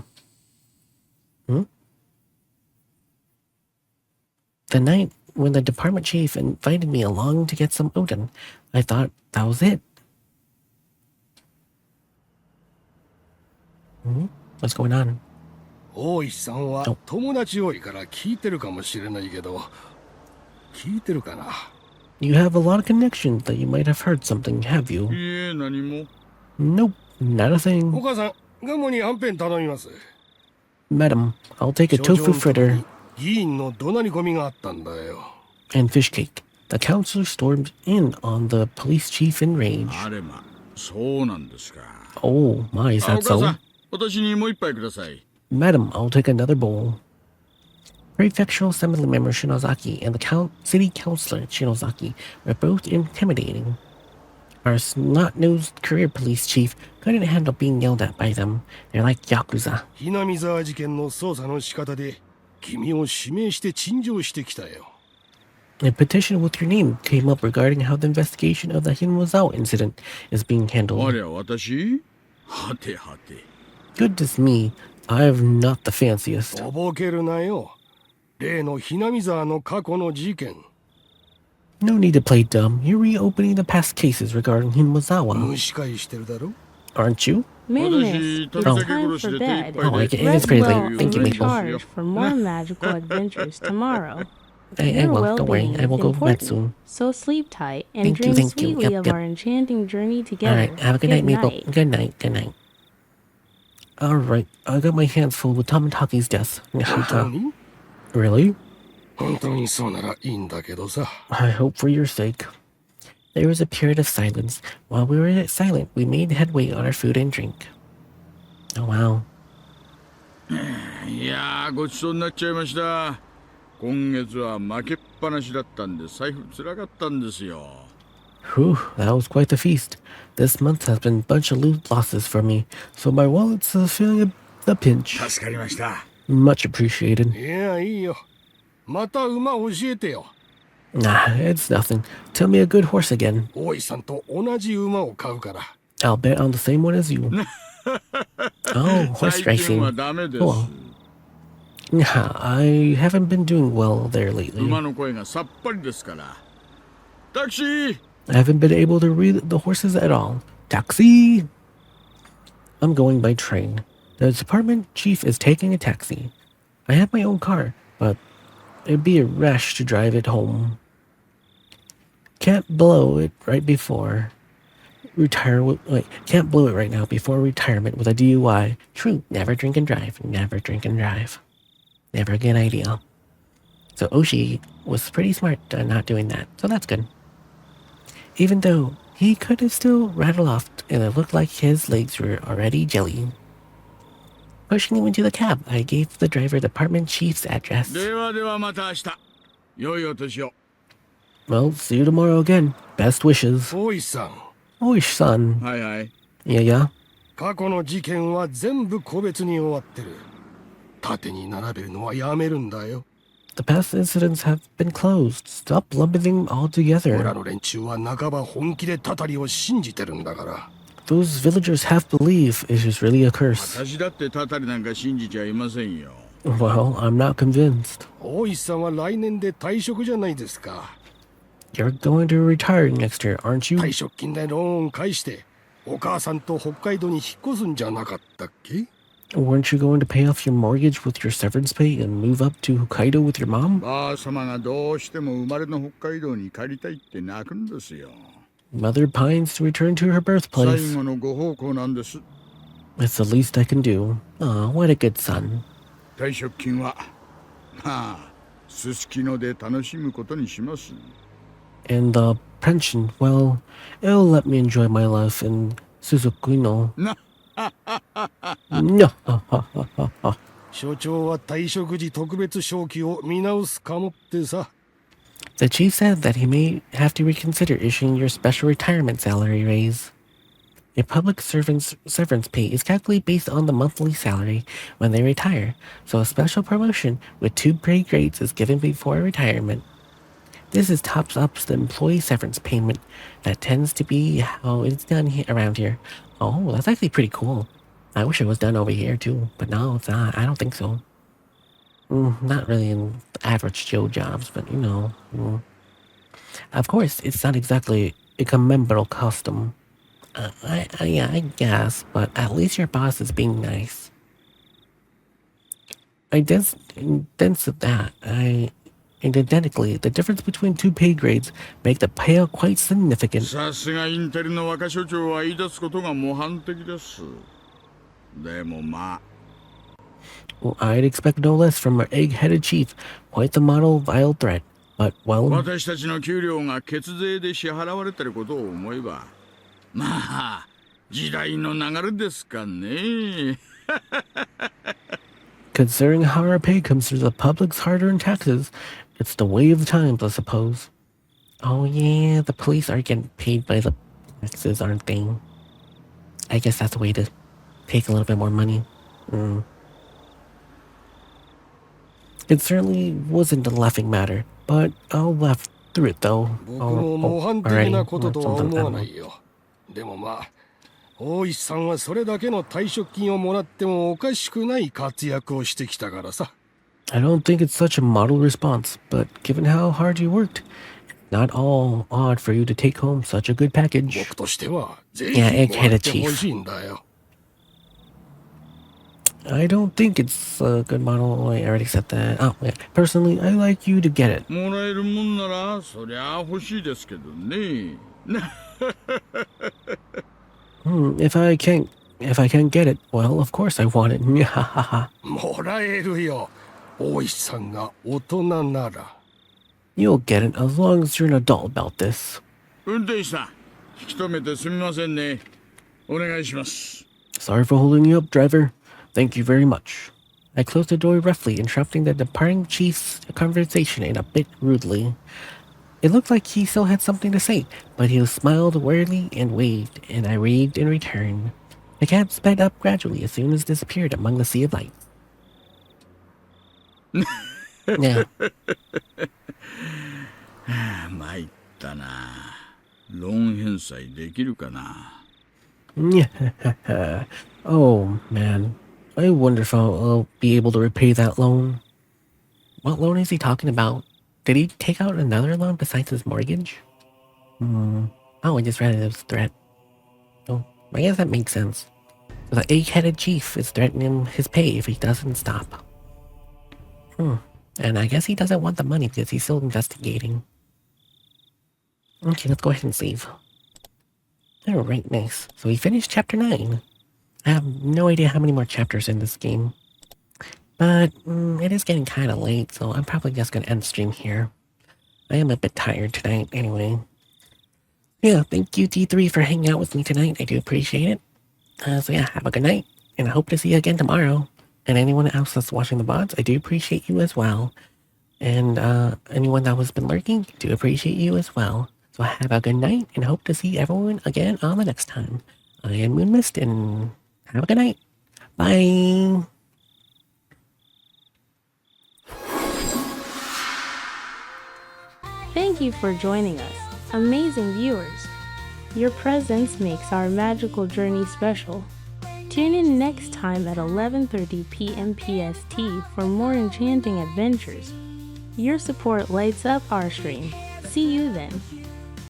S1: The night when the department chief invited me along to get some Odin, I thought that was it. What's going on?
S11: 大石さんは友達多いから聞いてるかもしれないけど、聞いてるかな？
S1: You have a lot of connections that you might have heard something, have you?
S7: いえ、何も。
S1: Nope, not a thing.
S11: お母さん、ガモにはんぺん頼みます。
S1: Madam, I'll take a tofu fritter
S11: 議員の怒鳴り込みがあったんだよ。
S1: and fish cake. The counselor stormed in on the police chief in rage.
S7: あれま、そうなんですか。
S1: Oh, my, is
S7: あ、お
S1: that
S7: 母さ
S1: so?
S7: ん、私にもう一杯ください。
S1: Madam, I'll take another bowl. Prefectural assembly member Shinozaki and the city councilor Shinozaki were both intimidating. Our snot-nosed career police chief couldn't handle being yelled at by them. They're like Yakuza.
S11: ひなみ沢事件の捜査の仕方で、君を指名して陳情してきたよ。
S1: A petition with your name came up regarding how the investigation of the Hinwazao incident is being
S7: あ
S1: handled.
S7: りゃ、私はてはて。
S1: Goodness me, I've not the fanciest.
S11: とぼけるなよ。例のひなみ沢の過去の事件。
S1: No need to play dumb. You're reopening the past cases regarding Hinwazawa,
S11: 蒸し返してるだろ？
S1: aren't you?
S5: Moonmist, it's time for bed.
S1: Oh, it is
S5: Rest
S1: pretty
S5: well
S1: late. Thank you,
S5: and
S1: Maple.
S5: recharge for more magical adventures tomorrow.
S1: I
S5: Your
S1: will. Don't worry.
S5: well-being
S1: I will
S5: is
S1: go to bed
S5: important,
S1: soon.
S5: so sleep tight and
S1: Thank you,
S5: dream
S1: thank you.
S5: sweetly
S1: Yep,
S5: of
S1: yep.
S5: our enchanting journey together.
S1: Alright, have a good night, Maple. Good night, good night. Alright, I got my hands full with Tamataki's death. Really? I hope for your sake. There was a period of silence. While we were silent, we made headway on our food and drink. Oh, wow.
S6: いやー、ごちそうになっちゃいました。今月は負けっぱなしだったんで財布つらかったんですよ。
S1: Whew, that was quite the feast. This month has been a bunch of loot losses for me, so my wallet's feeling the pinch.
S6: 助かりました。
S1: Much appreciated.
S11: いや、いいよ。また馬教えてよ。
S1: Nah, it's nothing. Tell me a good horse again.
S11: 大井さんと同じ馬を買うから。
S1: I'll bet on the same one as you. Oh, horse racing. Cool. Nah, I haven't been doing well there lately.
S6: 馬の声がさっぱりですから。タクシー!
S1: I haven't been able to read the horses at all. Taxi! I'm going by train. The department chief is taking a taxi. I have my own car, but it'd be a rush to drive it home. Can't blow it right before can't blow it right now before retirement with a DUI. True, never drink and drive. Never drink and drive. Never a good idea. So Oshi was pretty smart not doing that, so that's good. Even though he could have still rattled off and it looked like his legs were already jelly. Pushing him into the cab, I gave the driver the department chief's address.
S6: ではではまた明日。良いお年を。
S1: Well, see you tomorrow again. Best wishes.
S11: 大井さん。
S1: Oish, son.
S6: はいはい。
S1: Yeah.
S11: 過去の事件は全部個別に終わってる。縦に並べるのはやめるんだよ。
S1: The past incidents have been closed. Stop lumping them all
S11: 村
S1: together.
S11: の連中は半ば本気でたたりを信じてるんだから。
S1: Those villagers half believe it is really a curse.
S6: 私だってたたりなんか信じちゃいませんよ。
S1: Well, I'm not convinced.
S11: 大石さんは来年で退職じゃないですか。
S1: You're going to retire next year, aren't you?
S11: 退職金でローン返してお母さんと北海道に引っ越すんじゃなかったっけ？
S1: Weren't you going to pay off your mortgage with your severance pay and move up to Hokkaido with your mom?
S6: ばあ様がどうしても生まれの北海道に帰りたいって泣くんですよ。
S1: Mother pines to return to her
S6: 最
S1: birthplace.
S6: 後のご奉公なんです。
S1: It's the least I can do. Aw, what a good son.
S6: 退職金はまあすすきので楽しむことにします。
S1: And the pension, well, it'll let me enjoy my life in Suzuki-no. No.
S11: 所長は退職時特別昇給を見直すかもってさ。
S1: The chief said that he may have to reconsider issuing your special retirement salary raise. A public servant's severance pay is calculated based on the monthly salary when they retire, so a special promotion with 2 pay grades is given before retirement. This is tops up the employee severance payment that tends to be how it's done around here. Oh, that's actually pretty cool. I wish it was done over here too, but no, it's not. I don't think so. Not really in average Joe jobs, but you know. Of course, it's not exactly a commendable custom. Yeah, I guess, but at least your boss is being nice. Identically, the difference between 2 pay grades make the payout quite significant.
S6: さすがインテリの若所長は言い出すことが模範的です。でもまあ。
S1: Well, I'd expect no less from our egg-headed chief. Quite the model vile threat. But, well...
S6: 私たちの給料が血税で支払われてることを思えば、まあ、時代の流れですかね。
S1: Considering how our pay comes through the public's hard-earned taxes, it's the way of the times, I suppose. Oh yeah, the police are getting paid by the taxes, aren't they? I guess that's a way to take a little bit more money. It certainly wasn't a laughing matter, but I'll laugh through it though.
S11: 僕も模範的なこととは思わないよ。でもまあ、大石さんはそれだけの退職金をもらってもおかしくない活躍をしてきたからさ。
S1: I don't think it's such a model response, but given how hard you worked, not all odd for you to take home such a good package.
S11: 僕としては、ぜひ
S1: Yeah,
S11: もら
S1: egg-headed
S11: ってほ
S1: chief.
S11: しいんだよ。
S1: I don't think it's a good model. I already said that. Oh, yeah. Personally, I like you to get it.
S6: もらえるもんならそりゃ欲しいですけどね。
S1: If I can't get it, well, of course I want it.
S11: もらえるよ。大石さんが大人なら。
S1: You'll get it as long as you're an adult about this.
S6: 運転手さん、引き止めてすみませんね。お願いします。
S1: Sorry for holding you up, driver. Thank you very much. I closed the door roughly, interrupting the departing chief's conversation in a bit rudely. It looked like he still had something to say, but he smiled wearily and waved, and I waved in return. The cab sped up gradually as soon as it disappeared among the sea of light. Yeah.
S6: 参ったな。ローン返済できるかな。
S1: Oh, man. I wonder if I'll be able to repay that loan. What loan is he talking about? Did he take out another loan besides his mortgage? Oh, I just read it as a threat. Oh, I guess that makes sense. So the egg-headed chief is threatening his pay if he doesn't stop. And I guess he doesn't want the money because he's still investigating. Okay, let's go ahead and save. Alright, nice. So we finished chapter 9. I have no idea how many more chapters in this game. But it is getting kind of late, so I'm probably just going to end stream here. I am a bit tired tonight anyway. Yeah, thank you D3 for hanging out with me tonight. I do appreciate it. So yeah, have a good night, and I hope to see you again tomorrow. And anyone else that's watching the VODs, I do appreciate you as well. And anyone that has been lurking, do appreciate you as well. So have a good night, and hope to see everyone again on the next time. I am Moonmist, and have a good night. Bye!
S5: Thank you for joining us, amazing viewers. Your presence makes our magical journey special. Tune in next time at 11:30 p.m. PST for more enchanting adventures. Your support lights up our stream. See you then.